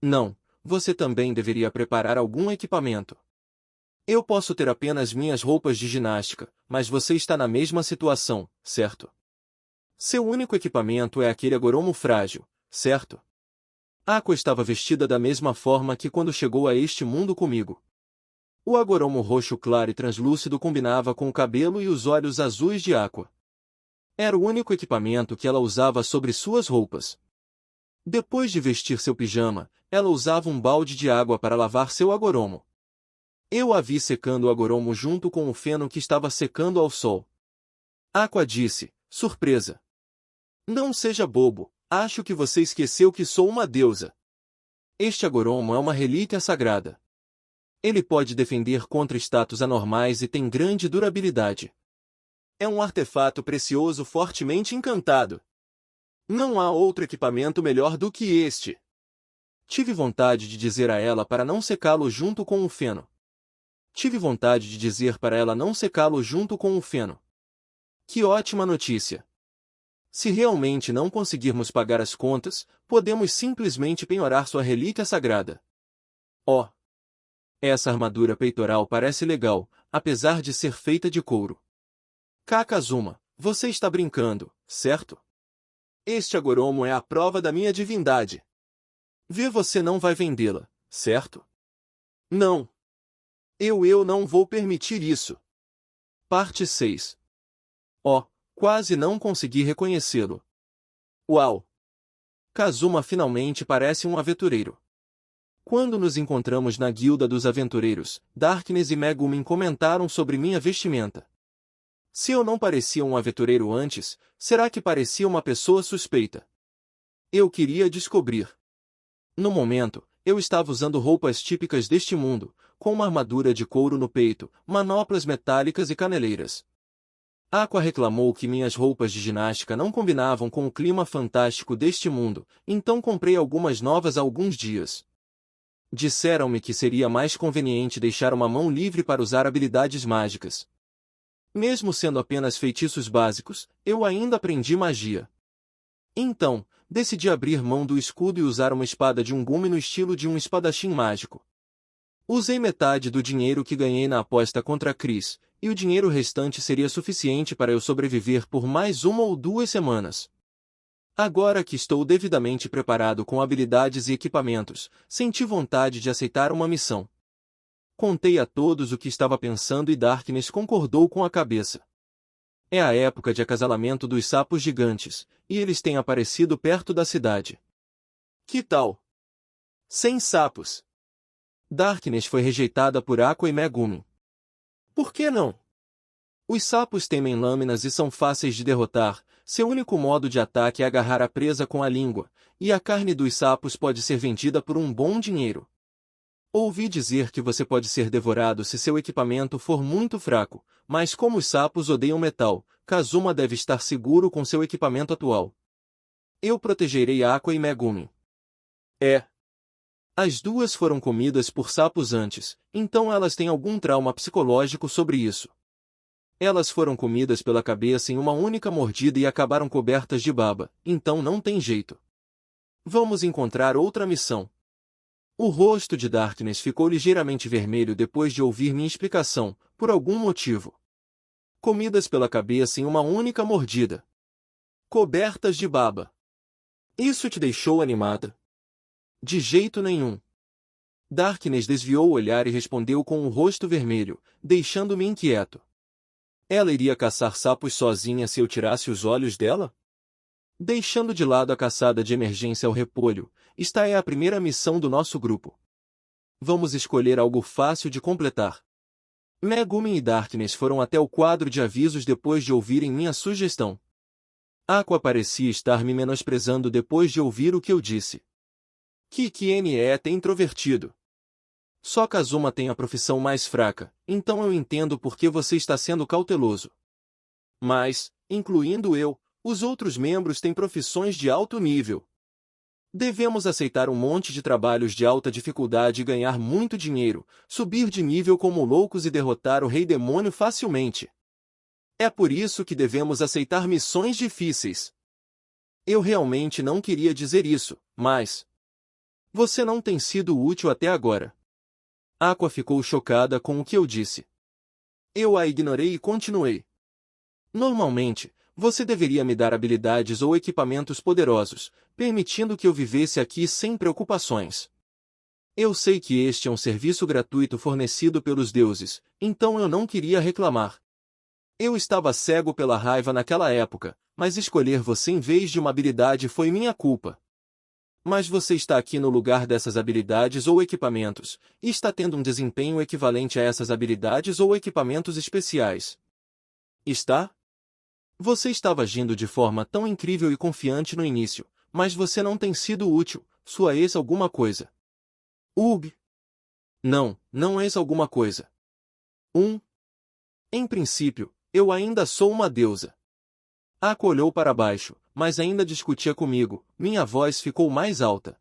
Não, você também deveria preparar algum equipamento. Eu posso ter apenas minhas roupas de ginástica, mas você está na mesma situação, certo? Seu único equipamento é aquele agoromo frágil, certo? Aqua estava vestida da mesma forma que quando chegou a este mundo comigo. O agoromo roxo claro e translúcido combinava com o cabelo e os olhos azuis de Aqua. Era o único equipamento que ela usava sobre suas roupas. Depois de vestir seu pijama, ela usava um balde de água para lavar seu agoromo. Eu a vi secando o agoromo junto com o feno que estava secando ao sol. Aqua disse, surpresa. Não seja bobo, acho que você esqueceu que sou uma deusa. Este agoromo é uma relíquia sagrada. Ele pode defender contra status anormais e tem grande durabilidade. É um artefato precioso fortemente encantado. Não há outro equipamento melhor do que este. Tive vontade de dizer a ela para não secá-lo junto com o feno. Tive vontade de dizer para ela não secá-lo junto com o feno. Que ótima notícia! Se realmente não conseguirmos pagar as contas, podemos simplesmente penhorar sua relíquia sagrada. Oh! Essa armadura peitoral parece legal, apesar de ser feita de couro. Kakazuma, você está brincando, certo? Este agoromo é a prova da minha divindade. Vê, você não vai vendê-la, certo? Não. Eu não vou permitir isso. Parte 6. Oh, quase não consegui reconhecê-lo. Uau! Kazuma finalmente parece um aventureiro. Quando nos encontramos na guilda dos aventureiros, Darkness e Megumin comentaram sobre minha vestimenta. Se eu não parecia um aventureiro antes, será que parecia uma pessoa suspeita? Eu queria descobrir. No momento, eu estava usando roupas típicas deste mundo, com uma armadura de couro no peito, manoplas metálicas e caneleiras. Aqua reclamou que minhas roupas de ginástica não combinavam com o clima fantástico deste mundo, então comprei algumas novas há alguns dias. Disseram-me que seria mais conveniente deixar uma mão livre para usar habilidades mágicas. Mesmo sendo apenas feitiços básicos, eu ainda aprendi magia. Então, decidi abrir mão do escudo e usar uma espada de um gume no estilo de um espadachim mágico. Usei metade do dinheiro que ganhei na aposta contra Chris, e o dinheiro restante seria suficiente para eu sobreviver por mais 1 ou 2 semanas. Agora que estou devidamente preparado com habilidades e equipamentos, senti vontade de aceitar uma missão. Contei a todos o que estava pensando e Darkness concordou com a cabeça. É a época de acasalamento dos sapos gigantes, e eles têm aparecido perto da cidade. Que tal? 100 sapos. Darkness foi rejeitada por Aqua e Megumin. Por que não? Os sapos temem lâminas e são fáceis de derrotar, seu único modo de ataque é agarrar a presa com a língua, e a carne dos sapos pode ser vendida por um bom dinheiro. Ouvi dizer que você pode ser devorado se seu equipamento for muito fraco, mas como os sapos odeiam metal, Kazuma deve estar seguro com seu equipamento atual. Eu protegerei Aqua e Megumin. As duas foram comidas por sapos antes, então elas têm algum trauma psicológico sobre isso. Elas foram comidas pela cabeça em uma única mordida e acabaram cobertas de baba, então não tem jeito. Vamos encontrar outra missão. O rosto de Darkness ficou ligeiramente vermelho depois de ouvir minha explicação, por algum motivo. Comidas pela cabeça em uma única mordida. Cobertas de baba. Isso te deixou animada? De jeito nenhum. Darkness desviou o olhar e respondeu com o rosto vermelho, deixando-me inquieto. Ela iria caçar sapos sozinha se eu tirasse os olhos dela? Deixando de lado a caçada de emergência ao repolho, esta é a primeira missão do nosso grupo. Vamos escolher algo fácil de completar. Megumin e Darkness foram até o quadro de avisos depois de ouvirem minha sugestão. Aqua parecia estar me menosprezando depois de ouvir o que eu disse. Kikine é até introvertido. Só Kazuma tem a profissão mais fraca, então eu entendo por que você está sendo cauteloso. Mas, incluindo eu, os outros membros têm profissões de alto nível. Devemos aceitar um monte de trabalhos de alta dificuldade e ganhar muito dinheiro, subir de nível como loucos e derrotar o Rei Demônio facilmente. É por isso que devemos aceitar missões difíceis. Eu realmente não queria dizer isso, mas... Você não tem sido útil até agora. Aqua ficou chocada com o que eu disse. Eu a ignorei e continuei. Normalmente, você deveria me dar habilidades ou equipamentos poderosos, permitindo que eu vivesse aqui sem preocupações. Eu sei que este é um serviço gratuito fornecido pelos deuses, então eu não queria reclamar. Eu estava cego pela raiva naquela época, mas escolher você em vez de uma habilidade foi minha culpa. Mas você está aqui no lugar dessas habilidades ou equipamentos, e está tendo um desempenho equivalente a essas habilidades ou equipamentos especiais. Está? Você estava agindo de forma tão incrível e confiante no início, mas você não tem sido útil, sua ex alguma coisa. Ugh. Não, não és alguma coisa. Em princípio, eu ainda sou uma deusa. Aqua olhou para baixo, mas ainda discutia comigo, minha voz ficou mais alta.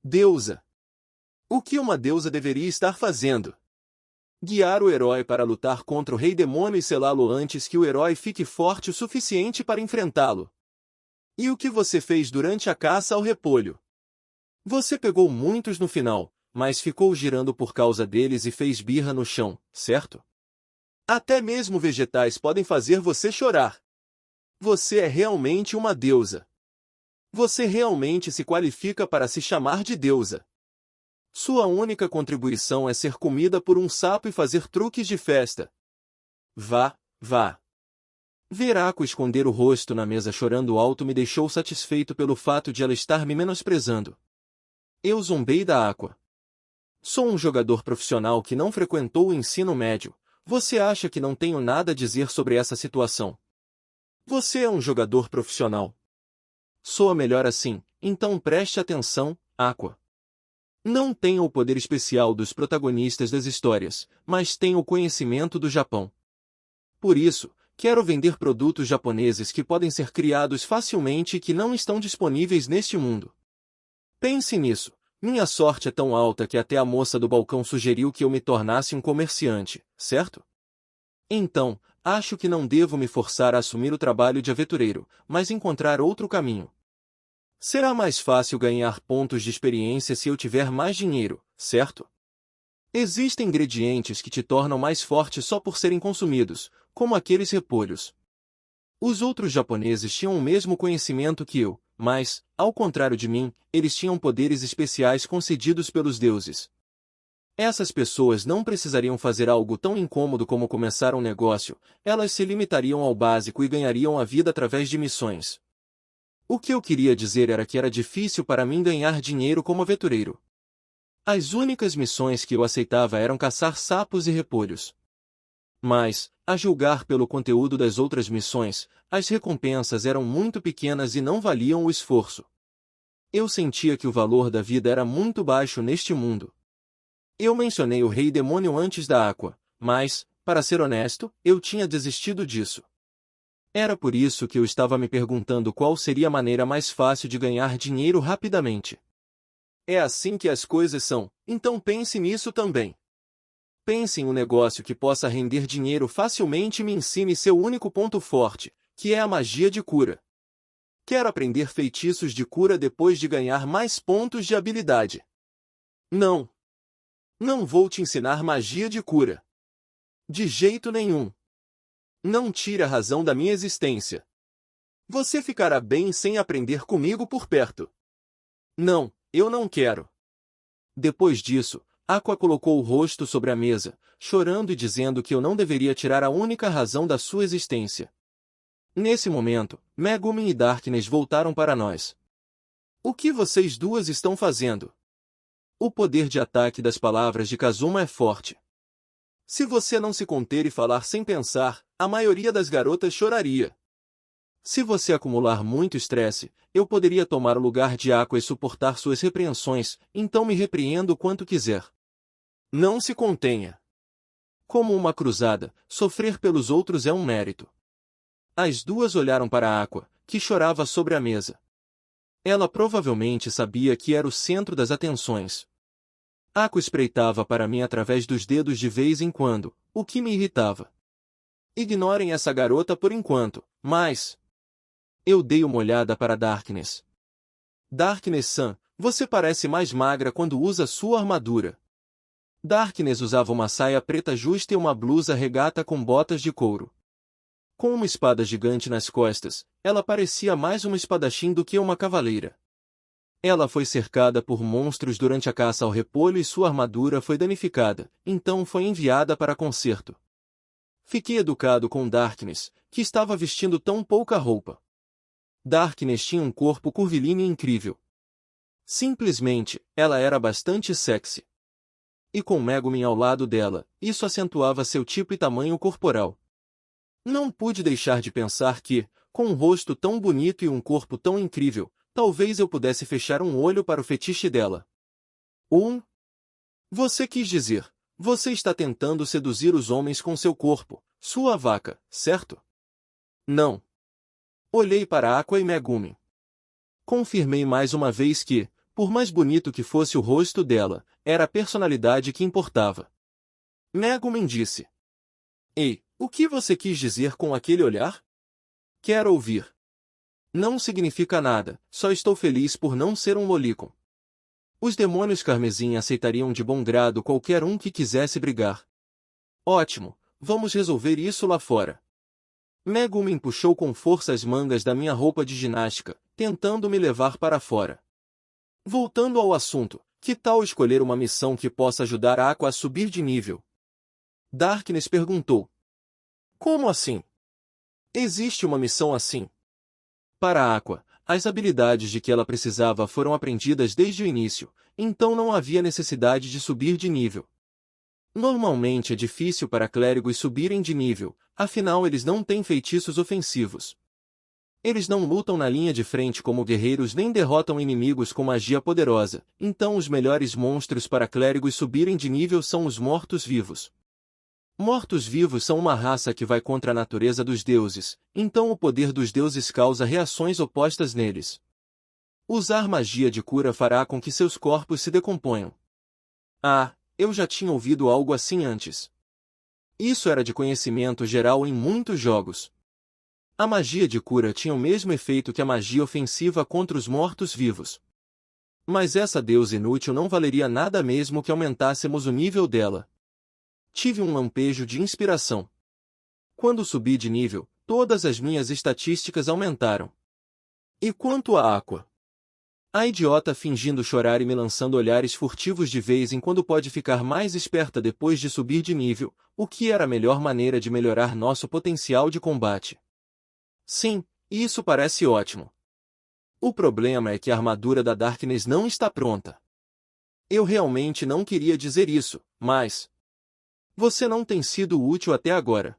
Deusa! O que uma deusa deveria estar fazendo? Guiar o herói para lutar contra o rei demônio e selá-lo antes que o herói fique forte o suficiente para enfrentá-lo. E o que você fez durante a caça ao repolho? Você pegou muitos no final, mas ficou girando por causa deles e fez birra no chão, certo? Até mesmo vegetais podem fazer você chorar. Você é realmente uma deusa. Você realmente se qualifica para se chamar de deusa. Sua única contribuição é ser comida por um sapo e fazer truques de festa. Vá, vá. Ver Aqua esconder o rosto na mesa chorando alto me deixou satisfeito pelo fato de ela estar me menosprezando. Eu zombei da Aqua. Sou um jogador profissional que não frequentou o ensino médio. Você acha que não tenho nada a dizer sobre essa situação? Você é um jogador profissional. Soa melhor assim, então preste atenção, Aqua. Não tenho o poder especial dos protagonistas das histórias, mas tenho o conhecimento do Japão. Por isso, quero vender produtos japoneses que podem ser criados facilmente e que não estão disponíveis neste mundo. Pense nisso. Minha sorte é tão alta que até a moça do balcão sugeriu que eu me tornasse um comerciante, certo? Então, acho que não devo me forçar a assumir o trabalho de aventureiro, mas encontrar outro caminho. Será mais fácil ganhar pontos de experiência se eu tiver mais dinheiro, certo? Existem ingredientes que te tornam mais forte só por serem consumidos, como aqueles repolhos. Os outros japoneses tinham o mesmo conhecimento que eu, mas, ao contrário de mim, eles tinham poderes especiais concedidos pelos deuses. Essas pessoas não precisariam fazer algo tão incômodo como começar um negócio, elas se limitariam ao básico e ganhariam a vida através de missões. O que eu queria dizer era que era difícil para mim ganhar dinheiro como aventureiro. As únicas missões que eu aceitava eram caçar sapos e repolhos. Mas, a julgar pelo conteúdo das outras missões, as recompensas eram muito pequenas e não valiam o esforço. Eu sentia que o valor da vida era muito baixo neste mundo. Eu mencionei o rei demônio antes da Aqua, mas, para ser honesto, eu tinha desistido disso. Era por isso que eu estava me perguntando qual seria a maneira mais fácil de ganhar dinheiro rapidamente. É assim que as coisas são, então pense nisso também. Pense em um negócio que possa render dinheiro facilmente e me ensine seu único ponto forte, que é a magia de cura. Quero aprender feitiços de cura depois de ganhar mais pontos de habilidade. Não. Não vou te ensinar magia de cura. De jeito nenhum. Não tire a razão da minha existência. Você ficará bem sem aprender comigo por perto. Não, eu não quero. Depois disso, Aqua colocou o rosto sobre a mesa, chorando e dizendo que eu não deveria tirar a única razão da sua existência. Nesse momento, Megumin e Darkness voltaram para nós. O que vocês duas estão fazendo? O poder de ataque das palavras de Kazuma é forte. Se você não se conter e falar sem pensar, a maioria das garotas choraria. Se você acumular muito estresse, eu poderia tomar o lugar de Aqua e suportar suas repreensões, então me repreenda o quanto quiser. Não se contenha. Como uma cruzada, sofrer pelos outros é um mérito. As duas olharam para Aqua, que chorava sobre a mesa. Ela provavelmente sabia que era o centro das atenções. Aqua espreitava para mim através dos dedos de vez em quando, o que me irritava. Ignorem essa garota por enquanto, mas... Eu dei uma olhada para Darkness. Darkness-san, você parece mais magra quando usa sua armadura. Darkness usava uma saia preta justa e uma blusa regata com botas de couro. Com uma espada gigante nas costas, ela parecia mais uma espadachim do que uma cavaleira. Ela foi cercada por monstros durante a caça ao repolho e sua armadura foi danificada, então foi enviada para conserto. Fiquei educado com Darkness, que estava vestindo tão pouca roupa. Darkness tinha um corpo curvilíneo incrível. Simplesmente, ela era bastante sexy. E com Megumin ao lado dela, isso acentuava seu tipo e tamanho corporal. Não pude deixar de pensar que, com um rosto tão bonito e um corpo tão incrível, talvez eu pudesse fechar um olho para o fetiche dela. Você quis dizer, você está tentando seduzir os homens com seu corpo, sua vaca, certo? Não. Olhei para Aqua e Megumin. Confirmei mais uma vez que, por mais bonito que fosse o rosto dela, era a personalidade que importava. Megumin disse. Ei, o que você quis dizer com aquele olhar? Quero ouvir. Não significa nada, só estou feliz por não ser um lolicon. Os demônios carmesim aceitariam de bom grado qualquer um que quisesse brigar. Ótimo, vamos resolver isso lá fora. Megumin puxou com força as mangas da minha roupa de ginástica, tentando me levar para fora. Voltando ao assunto, que tal escolher uma missão que possa ajudar a Aqua a subir de nível? Darkness perguntou. Como assim? Existe uma missão assim? Para a Aqua, as habilidades de que ela precisava foram aprendidas desde o início, então não havia necessidade de subir de nível. Normalmente é difícil para clérigos subirem de nível, afinal eles não têm feitiços ofensivos. Eles não lutam na linha de frente como guerreiros nem derrotam inimigos com magia poderosa, então os melhores monstros para clérigos subirem de nível são os mortos-vivos. Mortos-vivos são uma raça que vai contra a natureza dos deuses, então o poder dos deuses causa reações opostas neles. Usar magia de cura fará com que seus corpos se decomponham. Ah, eu já tinha ouvido algo assim antes. Isso era de conhecimento geral em muitos jogos. A magia de cura tinha o mesmo efeito que a magia ofensiva contra os mortos-vivos. Mas essa deusa inútil não valeria nada mesmo que aumentássemos o nível dela. Tive um lampejo de inspiração. Quando subi de nível, todas as minhas estatísticas aumentaram. E quanto à Aqua? A idiota fingindo chorar e me lançando olhares furtivos de vez em quando pode ficar mais esperta depois de subir de nível, o que era a melhor maneira de melhorar nosso potencial de combate. Sim, isso parece ótimo. O problema é que a armadura da Darkness não está pronta. Eu realmente não queria dizer isso, mas... Você não tem sido útil até agora.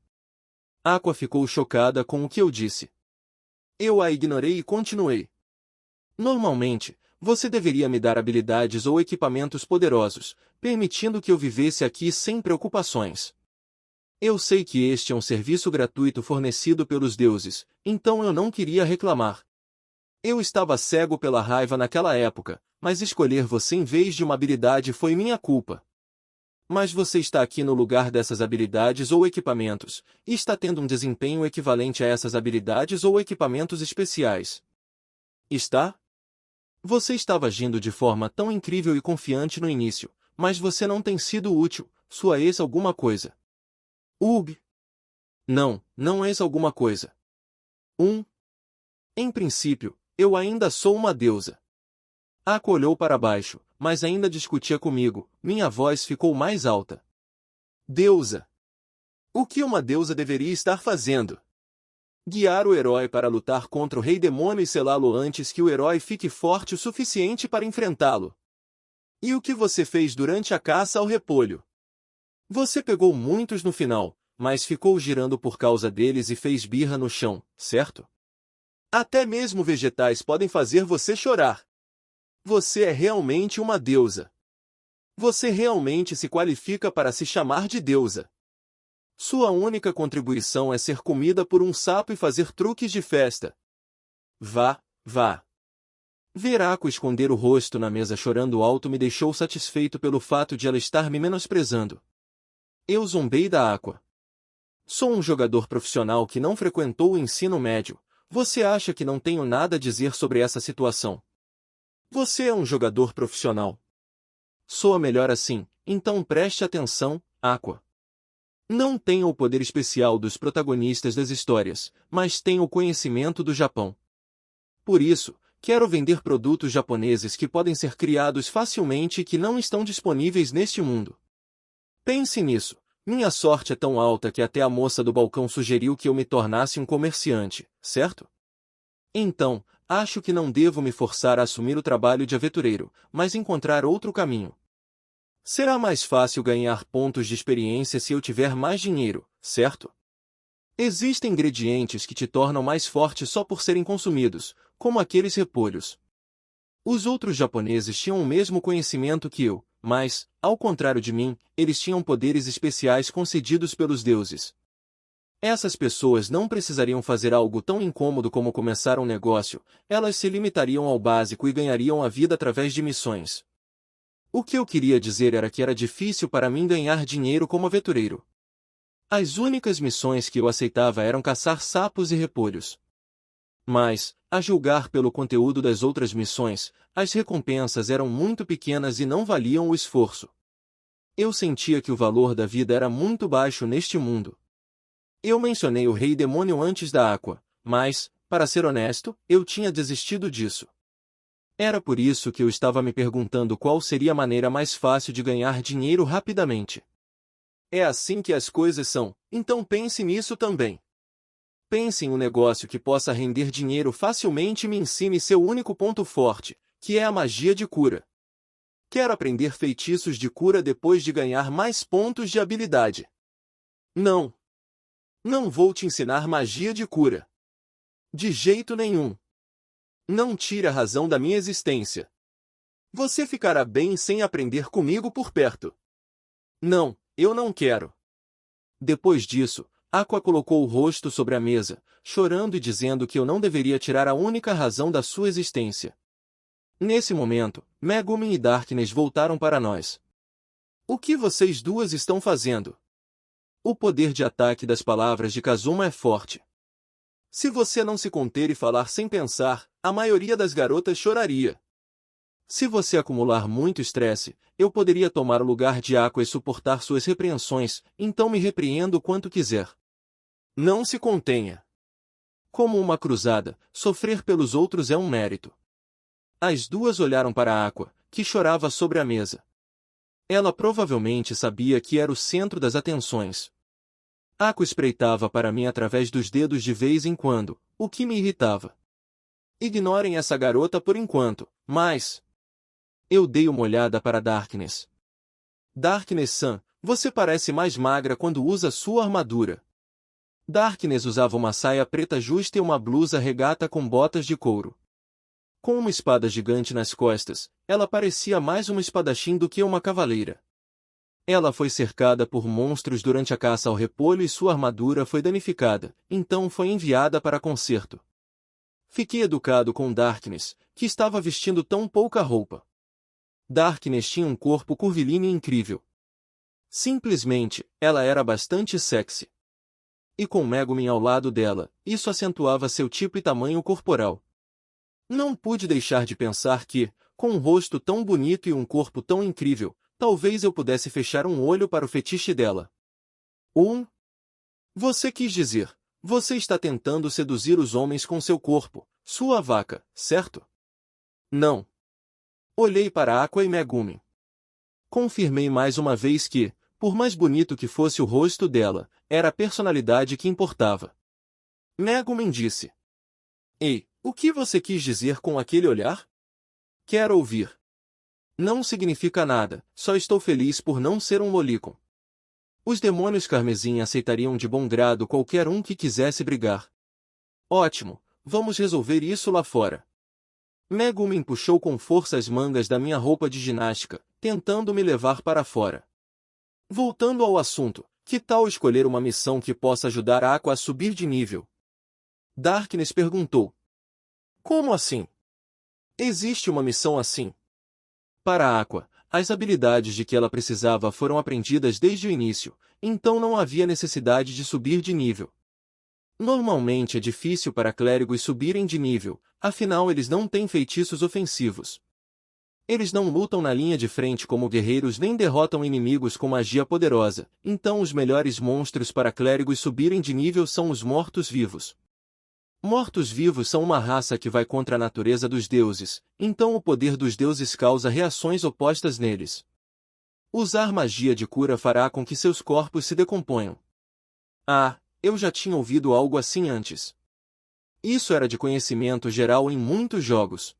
Aqua ficou chocada com o que eu disse. Eu a ignorei e continuei. Normalmente, você deveria me dar habilidades ou equipamentos poderosos, permitindo que eu vivesse aqui sem preocupações. Eu sei que este é um serviço gratuito fornecido pelos deuses, então eu não queria reclamar. Eu estava cego pela raiva naquela época, mas escolher você em vez de uma habilidade foi minha culpa. Mas você está aqui no lugar dessas habilidades ou equipamentos, e está tendo um desempenho equivalente a essas habilidades ou equipamentos especiais. Está? Você estava agindo de forma tão incrível e confiante no início, mas você não tem sido útil, sua ex alguma coisa. Não, não és alguma coisa. Em princípio, eu ainda sou uma deusa. Aqua olhou para baixo, mas ainda discutia comigo, minha voz ficou mais alta. Deusa! O que uma deusa deveria estar fazendo? Guiar o herói para lutar contra o rei demônio e selá-lo antes que o herói fique forte o suficiente para enfrentá-lo. E o que você fez durante a caça ao repolho? Você pegou muitos no final, mas ficou girando por causa deles e fez birra no chão, certo? Até mesmo vegetais podem fazer você chorar. Você é realmente uma deusa. Você realmente se qualifica para se chamar de deusa. Sua única contribuição é ser comida por um sapo e fazer truques de festa. Vá, vá. Ver Aqua esconder o rosto na mesa chorando alto me deixou satisfeito pelo fato de ela estar me menosprezando. Eu zombei da Aqua. Sou um jogador profissional que não frequentou o ensino médio. Você acha que não tenho nada a dizer sobre essa situação? Você é um jogador profissional. Soa melhor assim, então preste atenção, Aqua. Não tenho o poder especial dos protagonistas das histórias, mas tenho o conhecimento do Japão. Por isso, quero vender produtos japoneses que podem ser criados facilmente e que não estão disponíveis neste mundo. Pense nisso. Minha sorte é tão alta que até a moça do balcão sugeriu que eu me tornasse um comerciante, certo? Então, acho que não devo me forçar a assumir o trabalho de aventureiro, mas encontrar outro caminho. Será mais fácil ganhar pontos de experiência se eu tiver mais dinheiro, certo? Existem ingredientes que te tornam mais forte só por serem consumidos, como aqueles repolhos. Os outros japoneses tinham o mesmo conhecimento que eu, mas, ao contrário de mim, eles tinham poderes especiais concedidos pelos deuses. Essas pessoas não precisariam fazer algo tão incômodo como começar um negócio, elas se limitariam ao básico e ganhariam a vida através de missões. O que eu queria dizer era que era difícil para mim ganhar dinheiro como aventureiro. As únicas missões que eu aceitava eram caçar sapos e repolhos. Mas, a julgar pelo conteúdo das outras missões, as recompensas eram muito pequenas e não valiam o esforço. Eu sentia que o valor da vida era muito baixo neste mundo. Eu mencionei o Rei Demônio antes da Aqua, mas, para ser honesto, eu tinha desistido disso. Era por isso que eu estava me perguntando qual seria a maneira mais fácil de ganhar dinheiro rapidamente. É assim que as coisas são, então pense nisso também. Pense em um negócio que possa render dinheiro facilmente e me ensine seu único ponto forte, que é a magia de cura. Quero aprender feitiços de cura depois de ganhar mais pontos de habilidade. Não. Não vou te ensinar magia de cura. De jeito nenhum. Não tire a razão da minha existência. Você ficará bem sem aprender comigo por perto. Não, eu não quero. Depois disso, Aqua colocou o rosto sobre a mesa, chorando e dizendo que eu não deveria tirar a única razão da sua existência. Nesse momento, Megumin e Darkness voltaram para nós. O que vocês duas estão fazendo? O poder de ataque das palavras de Kazuma é forte. Se você não se conter e falar sem pensar, a maioria das garotas choraria. Se você acumular muito estresse, eu poderia tomar o lugar de Aqua e suportar suas repreensões, então me repreenda o quanto quiser. Não se contenha. Como uma cruzada, sofrer pelos outros é um mérito. As duas olharam para Aqua, que chorava sobre a mesa. Ela provavelmente sabia que era o centro das atenções. Aqua espreitava para mim através dos dedos de vez em quando, o que me irritava. Ignorem essa garota por enquanto, mas... Eu dei uma olhada para Darkness. Darkness-san, você parece mais magra quando usa sua armadura. Darkness usava uma saia preta justa e uma blusa regata com botas de couro. Com uma espada gigante nas costas, ela parecia mais uma espadachim do que uma cavaleira. Ela foi cercada por monstros durante a caça ao repolho e sua armadura foi danificada, então foi enviada para conserto. Fiquei educado com Darkness, que estava vestindo tão pouca roupa. Darkness tinha um corpo curvilíneo e incrível. Simplesmente, ela era bastante sexy. E com Megumin ao lado dela, isso acentuava seu tipo e tamanho corporal. Não pude deixar de pensar que, com um rosto tão bonito e um corpo tão incrível, talvez eu pudesse fechar um olho para o fetiche dela. Você quis dizer, você está tentando seduzir os homens com seu corpo, sua vaca, certo? Não. Olhei para Aqua e Megumin. Confirmei mais uma vez que, por mais bonito que fosse o rosto dela, era a personalidade que importava. Megumin disse. Ei, o que você quis dizer com aquele olhar? Quero ouvir. Não significa nada, só estou feliz por não ser um lolicon. Os demônios carmesim aceitariam de bom grado qualquer um que quisesse brigar. Ótimo, vamos resolver isso lá fora. Megumin puxou com força as mangas da minha roupa de ginástica, tentando me levar para fora. Voltando ao assunto, que tal escolher uma missão que possa ajudar a Aqua a subir de nível? Darkness perguntou. Como assim? Existe uma missão assim? Para a Aqua, as habilidades de que ela precisava foram aprendidas desde o início, então não havia necessidade de subir de nível. Normalmente é difícil para clérigos subirem de nível, afinal eles não têm feitiços ofensivos. Eles não lutam na linha de frente como guerreiros nem derrotam inimigos com magia poderosa, então os melhores monstros para clérigos subirem de nível são os mortos-vivos. Mortos-vivos são uma raça que vai contra a natureza dos deuses, então o poder dos deuses causa reações opostas neles. Usar magia de cura fará com que seus corpos se decomponham. Ah, eu já tinha ouvido algo assim antes. Isso era de conhecimento geral em muitos jogos.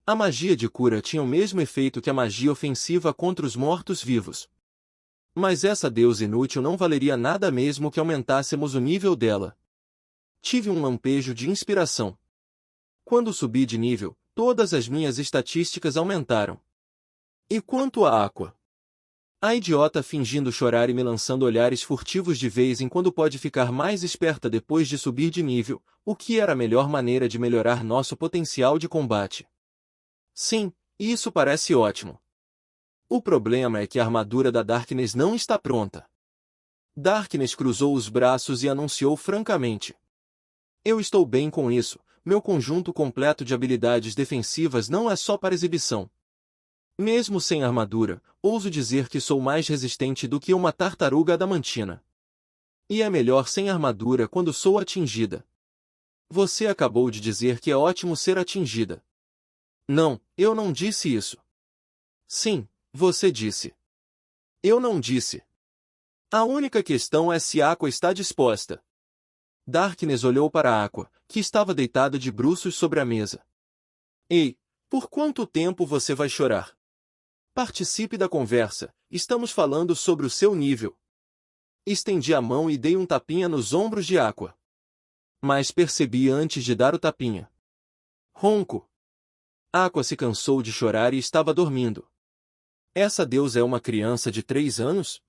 A magia de cura tinha o mesmo efeito que a magia ofensiva contra os mortos-vivos. Mas essa deusa inútil não valeria nada mesmo que aumentássemos o nível dela. Tive um lampejo de inspiração. Quando subi de nível, todas as minhas estatísticas aumentaram. E quanto a Aqua? A idiota fingindo chorar e me lançando olhares furtivos de vez em quando pode ficar mais esperta depois de subir de nível, o que era a melhor maneira de melhorar nosso potencial de combate. Sim, isso parece ótimo. O problema é que a armadura da Darkness não está pronta. Darkness cruzou os braços e anunciou francamente. Eu estou bem com isso, meu conjunto completo de habilidades defensivas não é só para exibição. Mesmo sem armadura, ouso dizer que sou mais resistente do que uma tartaruga adamantina. E é melhor sem armadura quando sou atingida. Você acabou de dizer que é ótimo ser atingida. Não, eu não disse isso. Sim, você disse. Eu não disse. A única questão é se a Aqua está disposta. Darkness olhou para a Aqua, que estava deitada de bruços sobre a mesa. Ei, por quanto tempo você vai chorar? Participe da conversa, estamos falando sobre o seu nível. Estendi a mão e dei um tapinha nos ombros de Aqua. Mas percebi antes de dar o tapinha. Ronco. Aqua se cansou de chorar e estava dormindo. Essa deusa é uma criança de 3 anos?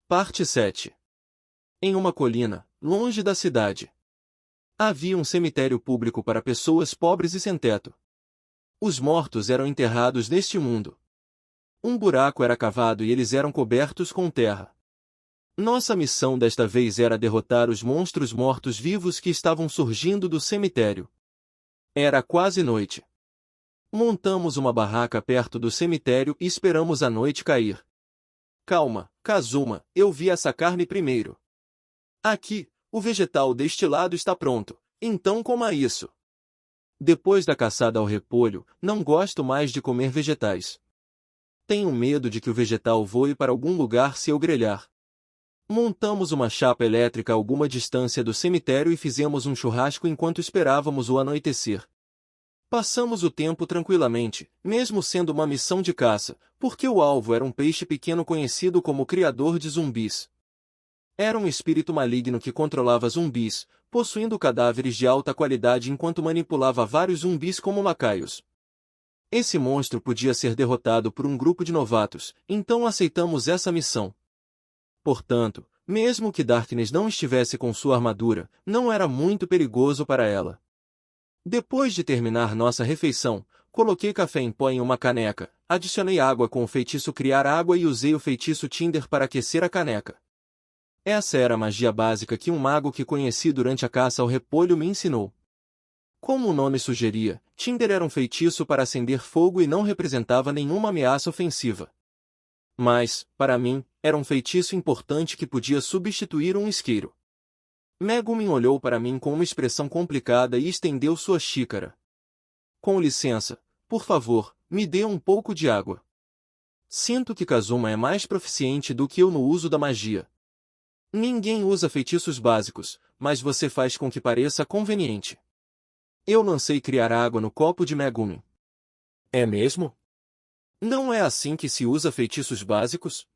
Parte 7. Em uma colina, longe da cidade, havia um cemitério público para pessoas pobres e sem teto. Os mortos eram enterrados neste mundo. Um buraco era cavado e eles eram cobertos com terra. Nossa missão desta vez era derrotar os monstros mortos-vivos que estavam surgindo do cemitério. Era quase noite. Montamos uma barraca perto do cemitério e esperamos a noite cair. Calma, Kazuma, eu vi essa carne primeiro. Aqui, o vegetal deste lado está pronto, então coma isso. Depois da caçada ao repolho, não gosto mais de comer vegetais. Tenho medo de que o vegetal voe para algum lugar se eu grelhar. Montamos uma chapa elétrica a alguma distância do cemitério e fizemos um churrasco enquanto esperávamos o anoitecer. Passamos o tempo tranquilamente, mesmo sendo uma missão de caça, porque o alvo era um peixe pequeno conhecido como criador de zumbis. Era um espírito maligno que controlava zumbis, possuindo cadáveres de alta qualidade enquanto manipulava vários zumbis como lacaios. Esse monstro podia ser derrotado por um grupo de novatos, então aceitamos essa missão. Portanto, mesmo que Darkness não estivesse com sua armadura, não era muito perigoso para ela. Depois de terminar nossa refeição, coloquei café em pó em uma caneca, adicionei água com o feitiço Criar Água e usei o feitiço Tinder para aquecer a caneca. Essa era a magia básica que um mago que conheci durante a caça ao repolho me ensinou. Como o nome sugeria, Tinder era um feitiço para acender fogo e não representava nenhuma ameaça ofensiva. Mas, para mim, era um feitiço importante que podia substituir um isqueiro. Megumin olhou para mim com uma expressão complicada e estendeu sua xícara. Com licença, por favor, me dê um pouco de água. Sinto que Kazuma é mais proficiente do que eu no uso da magia. Ninguém usa feitiços básicos, mas você faz com que pareça conveniente. Eu lancei Criar Água no copo de Megumin. É mesmo? Não é assim que se usa feitiços básicos?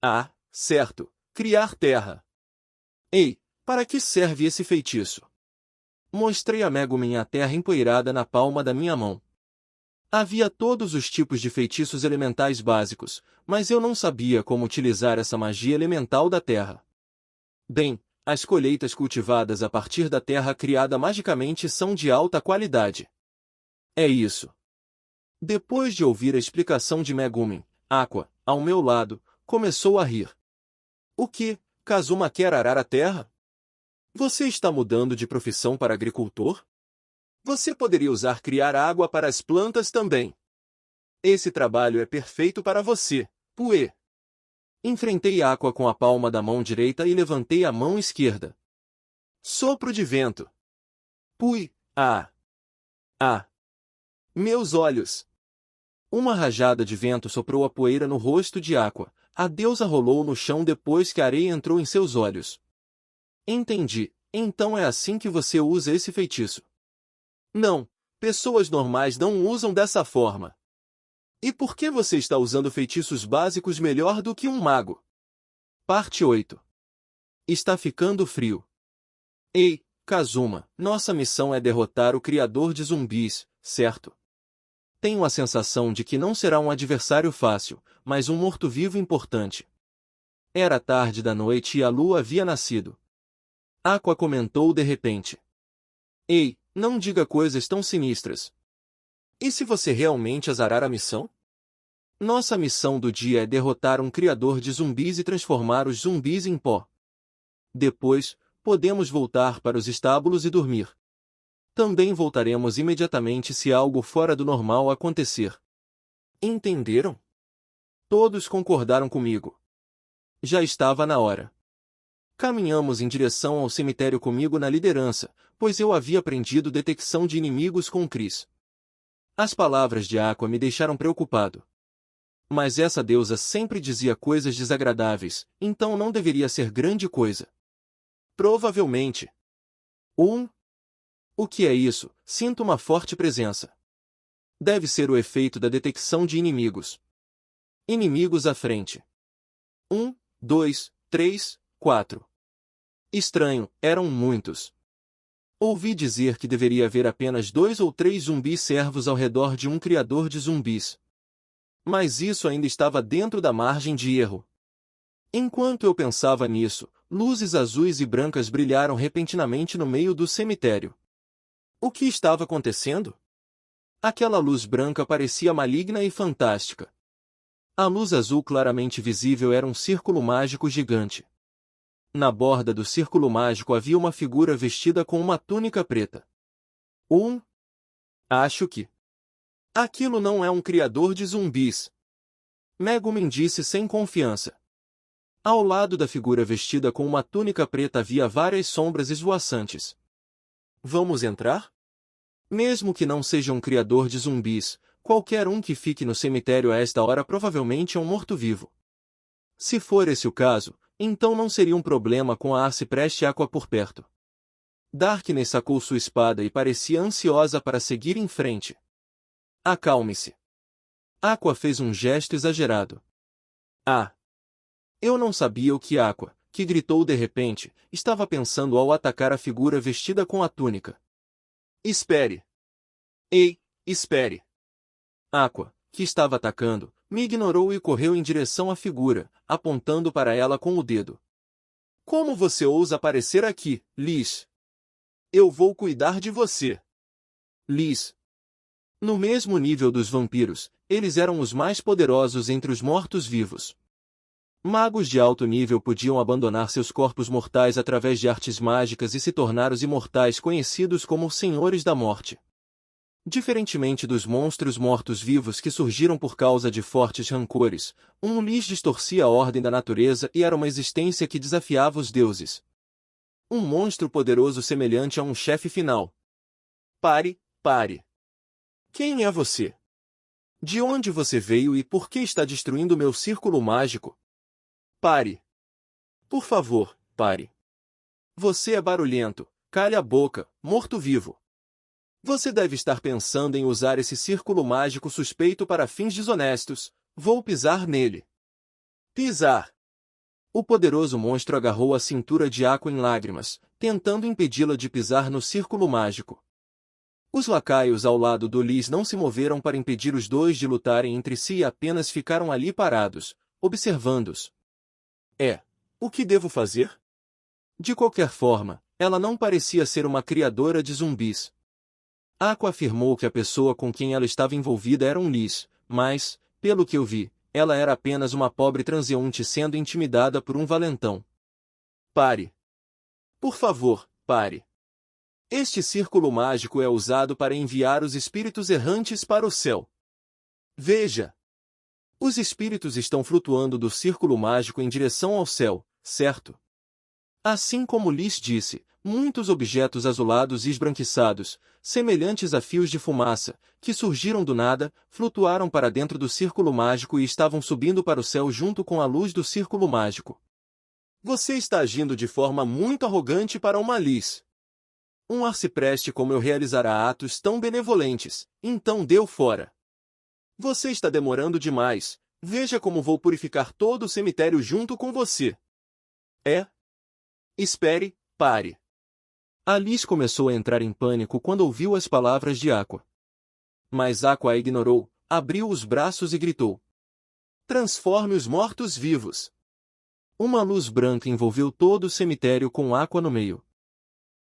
Ah, certo, criar terra. Ei, para que serve esse feitiço? Mostrei a Megumin a terra empoeirada na palma da minha mão. Havia todos os tipos de feitiços elementais básicos, mas eu não sabia como utilizar essa magia elemental da terra. Bem, as colheitas cultivadas a partir da terra criada magicamente são de alta qualidade. É isso. Depois de ouvir a explicação de Megumin, Aqua, ao meu lado, começou a rir. O que? Kazuma quer arar a terra? Você está mudando de profissão para agricultor? Você poderia usar Criar Água para as plantas também. Esse trabalho é perfeito para você, Pue. Enfrentei Aqua com a palma da mão direita e levantei a mão esquerda. Sopro de vento. Pui, ah! Ah! Meus olhos! Uma rajada de vento soprou a poeira no rosto de Aqua. A deusa rolou no chão depois que a areia entrou em seus olhos. Entendi. Então é assim que você usa esse feitiço. Não, pessoas normais não usam dessa forma. E por que você está usando feitiços básicos melhor do que um mago? Parte 8. Está ficando frio. Ei, Kazuma, nossa missão é derrotar o criador de zumbis, certo? Tenho a sensação de que não será um adversário fácil, mas um morto-vivo importante. Era tarde da noite e a lua havia nascido. Aqua comentou de repente. Ei, não diga coisas tão sinistras. E se você realmente azarar a missão? Nossa missão do dia é derrotar um criador de zumbis e transformar os zumbis em pó. Depois, podemos voltar para os estábulos e dormir. Também voltaremos imediatamente se algo fora do normal acontecer. Entenderam? Todos concordaram comigo. Já estava na hora. Caminhamos em direção ao cemitério comigo na liderança, pois eu havia aprendido detecção de inimigos com Chris. As palavras de Aqua me deixaram preocupado. Mas essa deusa sempre dizia coisas desagradáveis, então não deveria ser grande coisa. Provavelmente. O que é isso? Sinto uma forte presença. Deve ser o efeito da detecção de inimigos. Inimigos à frente. 1, 2, 3, 4. Estranho, eram muitos. Ouvi dizer que deveria haver apenas 2 ou 3 zumbis servos ao redor de um criador de zumbis. Mas isso ainda estava dentro da margem de erro. Enquanto eu pensava nisso, luzes azuis e brancas brilharam repentinamente no meio do cemitério. O que estava acontecendo? Aquela luz branca parecia maligna e fantástica. A luz azul claramente visível era um círculo mágico gigante. Na borda do círculo mágico havia uma figura vestida com uma túnica preta. Acho que... Aquilo não é um criador de zumbis. Megumin disse sem confiança. Ao lado da figura vestida com uma túnica preta havia várias sombras esvoaçantes. Vamos entrar? Mesmo que não seja um criador de zumbis, qualquer um que fique no cemitério a esta hora provavelmente é um morto-vivo. Se for esse o caso, então não seria um problema com a arcipreste Aqua por perto. Darkness sacou sua espada e parecia ansiosa para seguir em frente. Acalme-se. Aqua fez um gesto exagerado. Ah! Eu não sabia o que Aqua, que gritou de repente, estava pensando ao atacar a figura vestida com a túnica. Espere! Ei, espere! Aqua, que estava atacando, me ignorou e correu em direção à figura, apontando para ela com o dedo. Como você ousa aparecer aqui, Liz? Eu vou cuidar de você. Liz. No mesmo nível dos vampiros, eles eram os mais poderosos entre os mortos-vivos. Magos de alto nível podiam abandonar seus corpos mortais através de artes mágicas e se tornar os imortais conhecidos como os Senhores da Morte. Diferentemente dos monstros mortos-vivos que surgiram por causa de fortes rancores, um Lich distorcia a ordem da natureza e era uma existência que desafiava os deuses. Um monstro poderoso semelhante a um chefe final. Pare, pare. Quem é você? De onde você veio e por que está destruindo meu círculo mágico? Pare. Por favor, pare. Você é barulhento, cale a boca, morto-vivo. Você deve estar pensando em usar esse círculo mágico suspeito para fins desonestos. Vou pisar nele. Pisar. O poderoso monstro agarrou a cintura de Aqua em lágrimas, tentando impedi-la de pisar no círculo mágico. Os lacaios ao lado do Liz não se moveram para impedir os dois de lutarem entre si e apenas ficaram ali parados, observando-os. O que devo fazer? De qualquer forma, ela não parecia ser uma criadora de zumbis. Aqua afirmou que a pessoa com quem ela estava envolvida era um Liz, mas, pelo que eu vi, ela era apenas uma pobre transeunte sendo intimidada por um valentão. Pare. Por favor, pare. Este círculo mágico é usado para enviar os espíritos errantes para o céu. Veja! Os espíritos estão flutuando do círculo mágico em direção ao céu, certo? Assim como lhes disse, muitos objetos azulados e esbranquiçados, semelhantes a fios de fumaça, que surgiram do nada, flutuaram para dentro do círculo mágico e estavam subindo para o céu junto com a luz do círculo mágico. Você está agindo de forma muito arrogante para uma lis. Um arcipreste como eu realizará atos tão benevolentes, então deu fora. Você está demorando demais, veja como vou purificar todo o cemitério junto com você. Espere, pare. Alice começou a entrar em pânico quando ouviu as palavras de Aqua. Mas Aqua a ignorou, abriu os braços e gritou: transforme os mortos vivos. Uma luz branca envolveu todo o cemitério com Aqua no meio.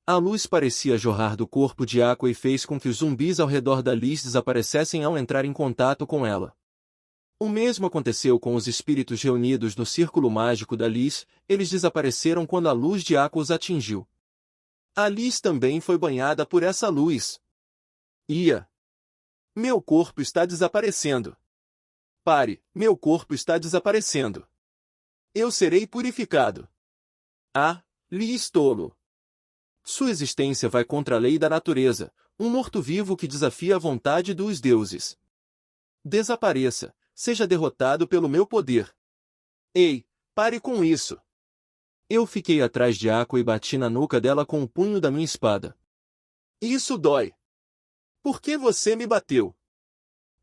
A luz parecia jorrar do corpo de Aqua e fez com que os zumbis ao redor da Liz desaparecessem ao entrar em contato com ela. O mesmo aconteceu com os espíritos reunidos no círculo mágico da Liz, eles desapareceram quando a luz de Aqua os atingiu. A Liz também foi banhada por essa luz. Meu corpo está desaparecendo. Pare, meu corpo está desaparecendo. Eu serei purificado. Liz tolo. Sua existência vai contra a lei da natureza, um morto-vivo que desafia a vontade dos deuses. Desapareça, seja derrotado pelo meu poder. Ei, pare com isso. Eu fiquei atrás de Aqua e bati na nuca dela com o punho da minha espada. Isso dói. Por que você me bateu?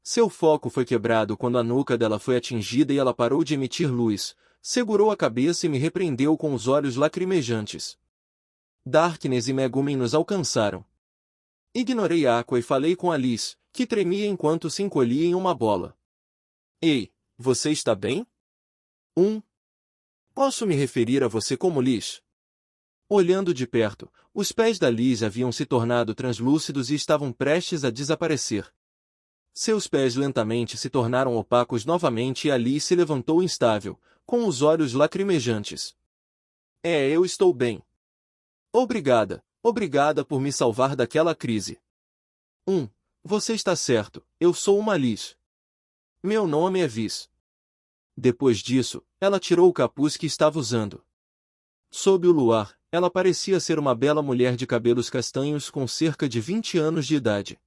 Seu foco foi quebrado quando a nuca dela foi atingida e ela parou de emitir luz, segurou a cabeça e me repreendeu com os olhos lacrimejantes. Darkness e Megumin nos alcançaram. Ignorei Aqua e falei com Alice, que tremia enquanto se encolhia em uma bola. Ei, você está bem? Posso me referir a você como Liz? Olhando de perto, os pés da Liz haviam se tornado translúcidos e estavam prestes a desaparecer. Seus pés lentamente se tornaram opacos novamente e a Liz se levantou instável, com os olhos lacrimejantes. Eu estou bem. Obrigada por me salvar daquela crise. Você está certo, eu sou uma Liz. Meu nome é Viz. Depois disso, ela tirou o capuz que estava usando. Sob o luar, ela parecia ser uma bela mulher de cabelos castanhos com cerca de 20 anos de idade.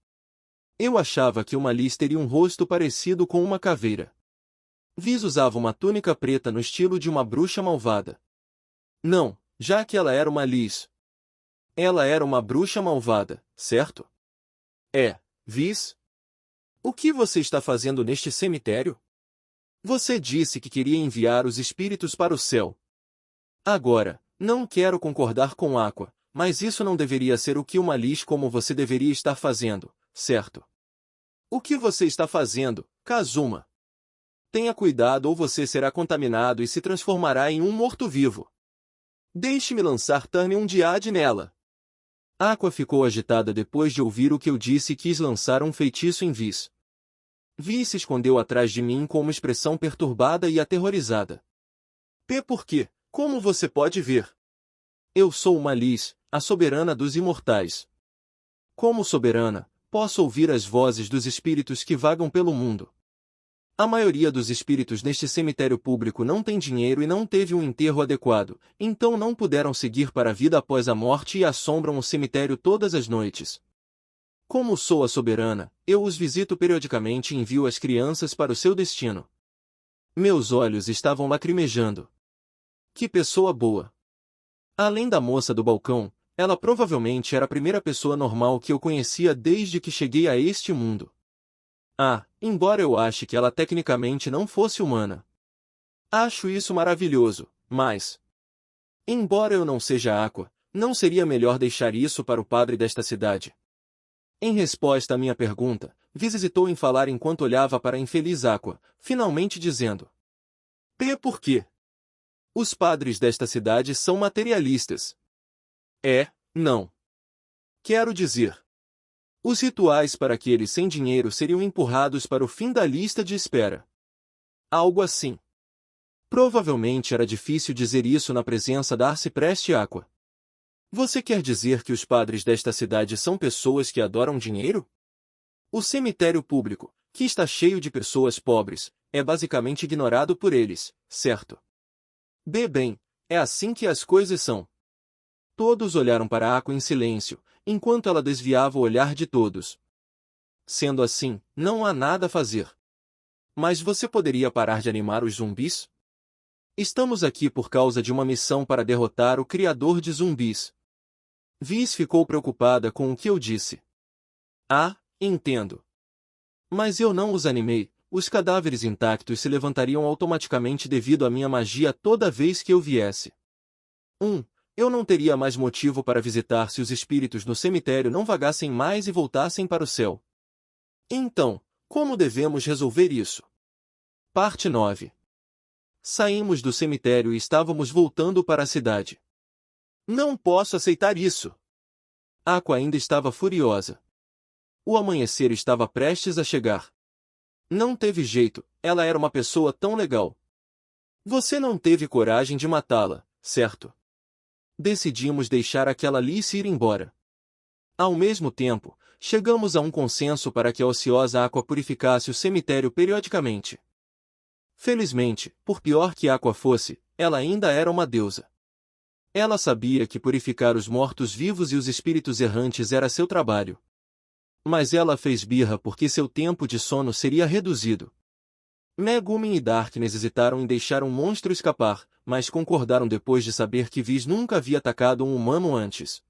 Eu achava que uma Liz teria um rosto parecido com uma caveira. Viz usava uma túnica preta no estilo de uma bruxa malvada. Não, já que ela era uma Liz. Ela era uma bruxa malvada, certo? Viz? O que você está fazendo neste cemitério? Você disse que queria enviar os espíritos para o céu. Agora, não quero concordar com Aqua, mas isso não deveria ser o que uma Liz como você deveria estar fazendo, certo? O que você está fazendo, Kazuma? Tenha cuidado ou você será contaminado e se transformará em um morto-vivo. Deixe-me lançar Turnium Diad nela. Aqua ficou agitada depois de ouvir o que eu disse e quis lançar um feitiço em Viz. Viz se escondeu atrás de mim com uma expressão perturbada e aterrorizada. Por quê? Como você pode ver? Eu sou uma Liz, a soberana dos imortais. Como soberana, posso ouvir as vozes dos espíritos que vagam pelo mundo. A maioria dos espíritos neste cemitério público não tem dinheiro e não teve um enterro adequado, então não puderam seguir para a vida após a morte e assombram o cemitério todas as noites. Como sou a soberana, eu os visito periodicamente e envio as crianças para o seu destino. Meus olhos estavam lacrimejando. Que pessoa boa! Além da moça do balcão, ela provavelmente era a primeira pessoa normal que eu conhecia desde que cheguei a este mundo. Embora eu ache que ela tecnicamente não fosse humana. Acho isso maravilhoso, mas... embora eu não seja Aqua, não seria melhor deixar isso para o padre desta cidade? Em resposta à minha pergunta, Viz hesitou em falar enquanto olhava para a infeliz Aqua, finalmente dizendo: por quê? Os padres desta cidade são materialistas. Não. Quero dizer... os rituais para aqueles sem dinheiro seriam empurrados para o fim da lista de espera. Algo assim. Provavelmente era difícil dizer isso na presença da arcipreste Aqua. Você quer dizer que os padres desta cidade são pessoas que adoram dinheiro? O cemitério público, Que está cheio de pessoas pobres, é basicamente ignorado por eles, certo? Bem, é assim que as coisas são. Todos olharam para Aqua em silêncio, enquanto ela desviava o olhar de todos. Sendo assim, não há nada a fazer. Mas você poderia parar de animar os zumbis? Estamos aqui por causa de uma missão para derrotar o criador de zumbis. Viz ficou preocupada com o que eu disse. Ah, entendo. Mas eu não os animei, os cadáveres intactos se levantariam automaticamente devido à minha magia toda vez que eu viesse. Eu não teria mais motivo para visitar se os espíritos no cemitério não vagassem mais e voltassem para o céu. Então, como devemos resolver isso? Parte 9. Saímos do cemitério e estávamos voltando para a cidade. Não posso aceitar isso. Aqua ainda estava furiosa. O amanhecer estava prestes a chegar. Não teve jeito, ela era uma pessoa tão legal. Você não teve coragem de matá-la, certo? Decidimos deixar aquela Alice ir embora. Ao mesmo tempo, chegamos a um consenso para que a ociosa Aqua purificasse o cemitério periodicamente. Felizmente, por pior que Aqua fosse, ela ainda era uma deusa. Ela sabia que purificar os mortos-vivos e os espíritos errantes era seu trabalho. Mas ela fez birra porque seu tempo de sono seria reduzido. Megumin e Darkness hesitaram em deixar um monstro escapar, mas concordaram depois de saber que Viz nunca havia atacado um humano antes.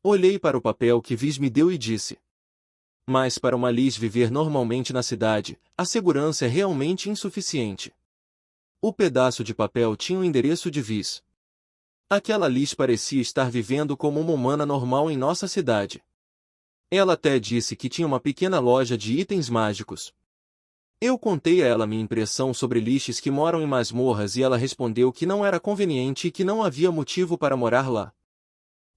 Olhei para o papel que Viz me deu e disse: mas para uma Liz viver normalmente na cidade, a segurança é realmente insuficiente. O pedaço de papel tinha o endereço de Viz. Aquela Liz parecia estar vivendo como uma humana normal em nossa cidade. Ela até disse que tinha uma pequena loja de itens mágicos. Eu contei a ela minha impressão sobre lixes que moram em masmorras e ela respondeu que não era conveniente e que não havia motivo para morar lá.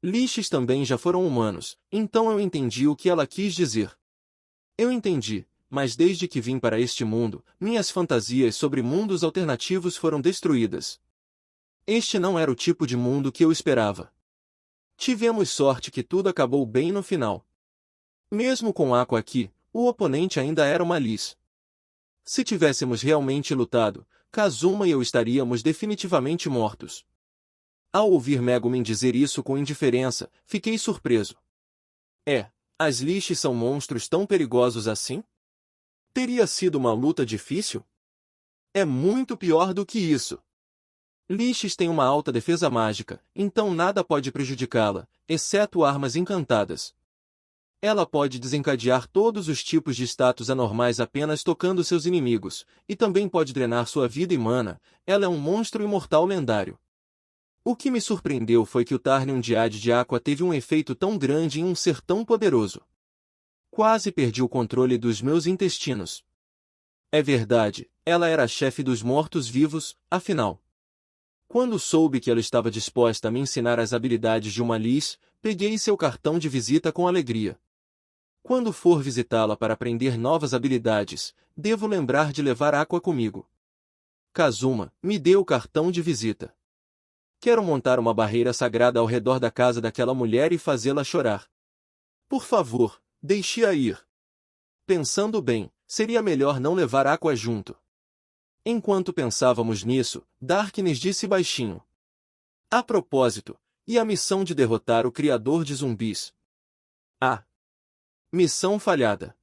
Lixes também já foram humanos, então eu entendi o que ela quis dizer. Eu entendi, mas desde que vim para este mundo, minhas fantasias sobre mundos alternativos foram destruídas. Este não era o tipo de mundo que eu esperava. Tivemos sorte que tudo acabou bem no final. Mesmo com Aqua aqui, o oponente ainda era uma Liz. Se tivéssemos realmente lutado, Kazuma e eu estaríamos definitivamente mortos. Ao ouvir Megumin dizer isso com indiferença, fiquei surpreso. As lixes são monstros tão perigosos assim? Teria sido uma luta difícil? É muito pior do que isso. Lixes têm uma alta defesa mágica, então nada pode prejudicá-la, exceto armas encantadas. Ela pode desencadear todos os tipos de status anormais apenas tocando seus inimigos, e também pode drenar sua vida e mana. Ela é um monstro imortal lendário. O que me surpreendeu foi que o Tarnium Diade de Aqua teve um efeito tão grande em um ser tão poderoso. Quase perdi o controle dos meus intestinos. É verdade, ela era a chefe dos mortos-vivos, afinal. Quando soube que ela estava disposta a me ensinar as habilidades de uma Liz, peguei seu cartão de visita com alegria. Quando for visitá-la para aprender novas habilidades, devo lembrar de levar Aqua comigo. Kazuma, me dê o cartão de visita. Quero montar uma barreira sagrada ao redor da casa daquela mulher e fazê-la chorar. Por favor, deixe-a ir. Pensando bem, seria melhor não levar Aqua junto. Enquanto pensávamos nisso, Darkness disse baixinho: a propósito, e a missão de derrotar o criador de zumbis? Missão falhada.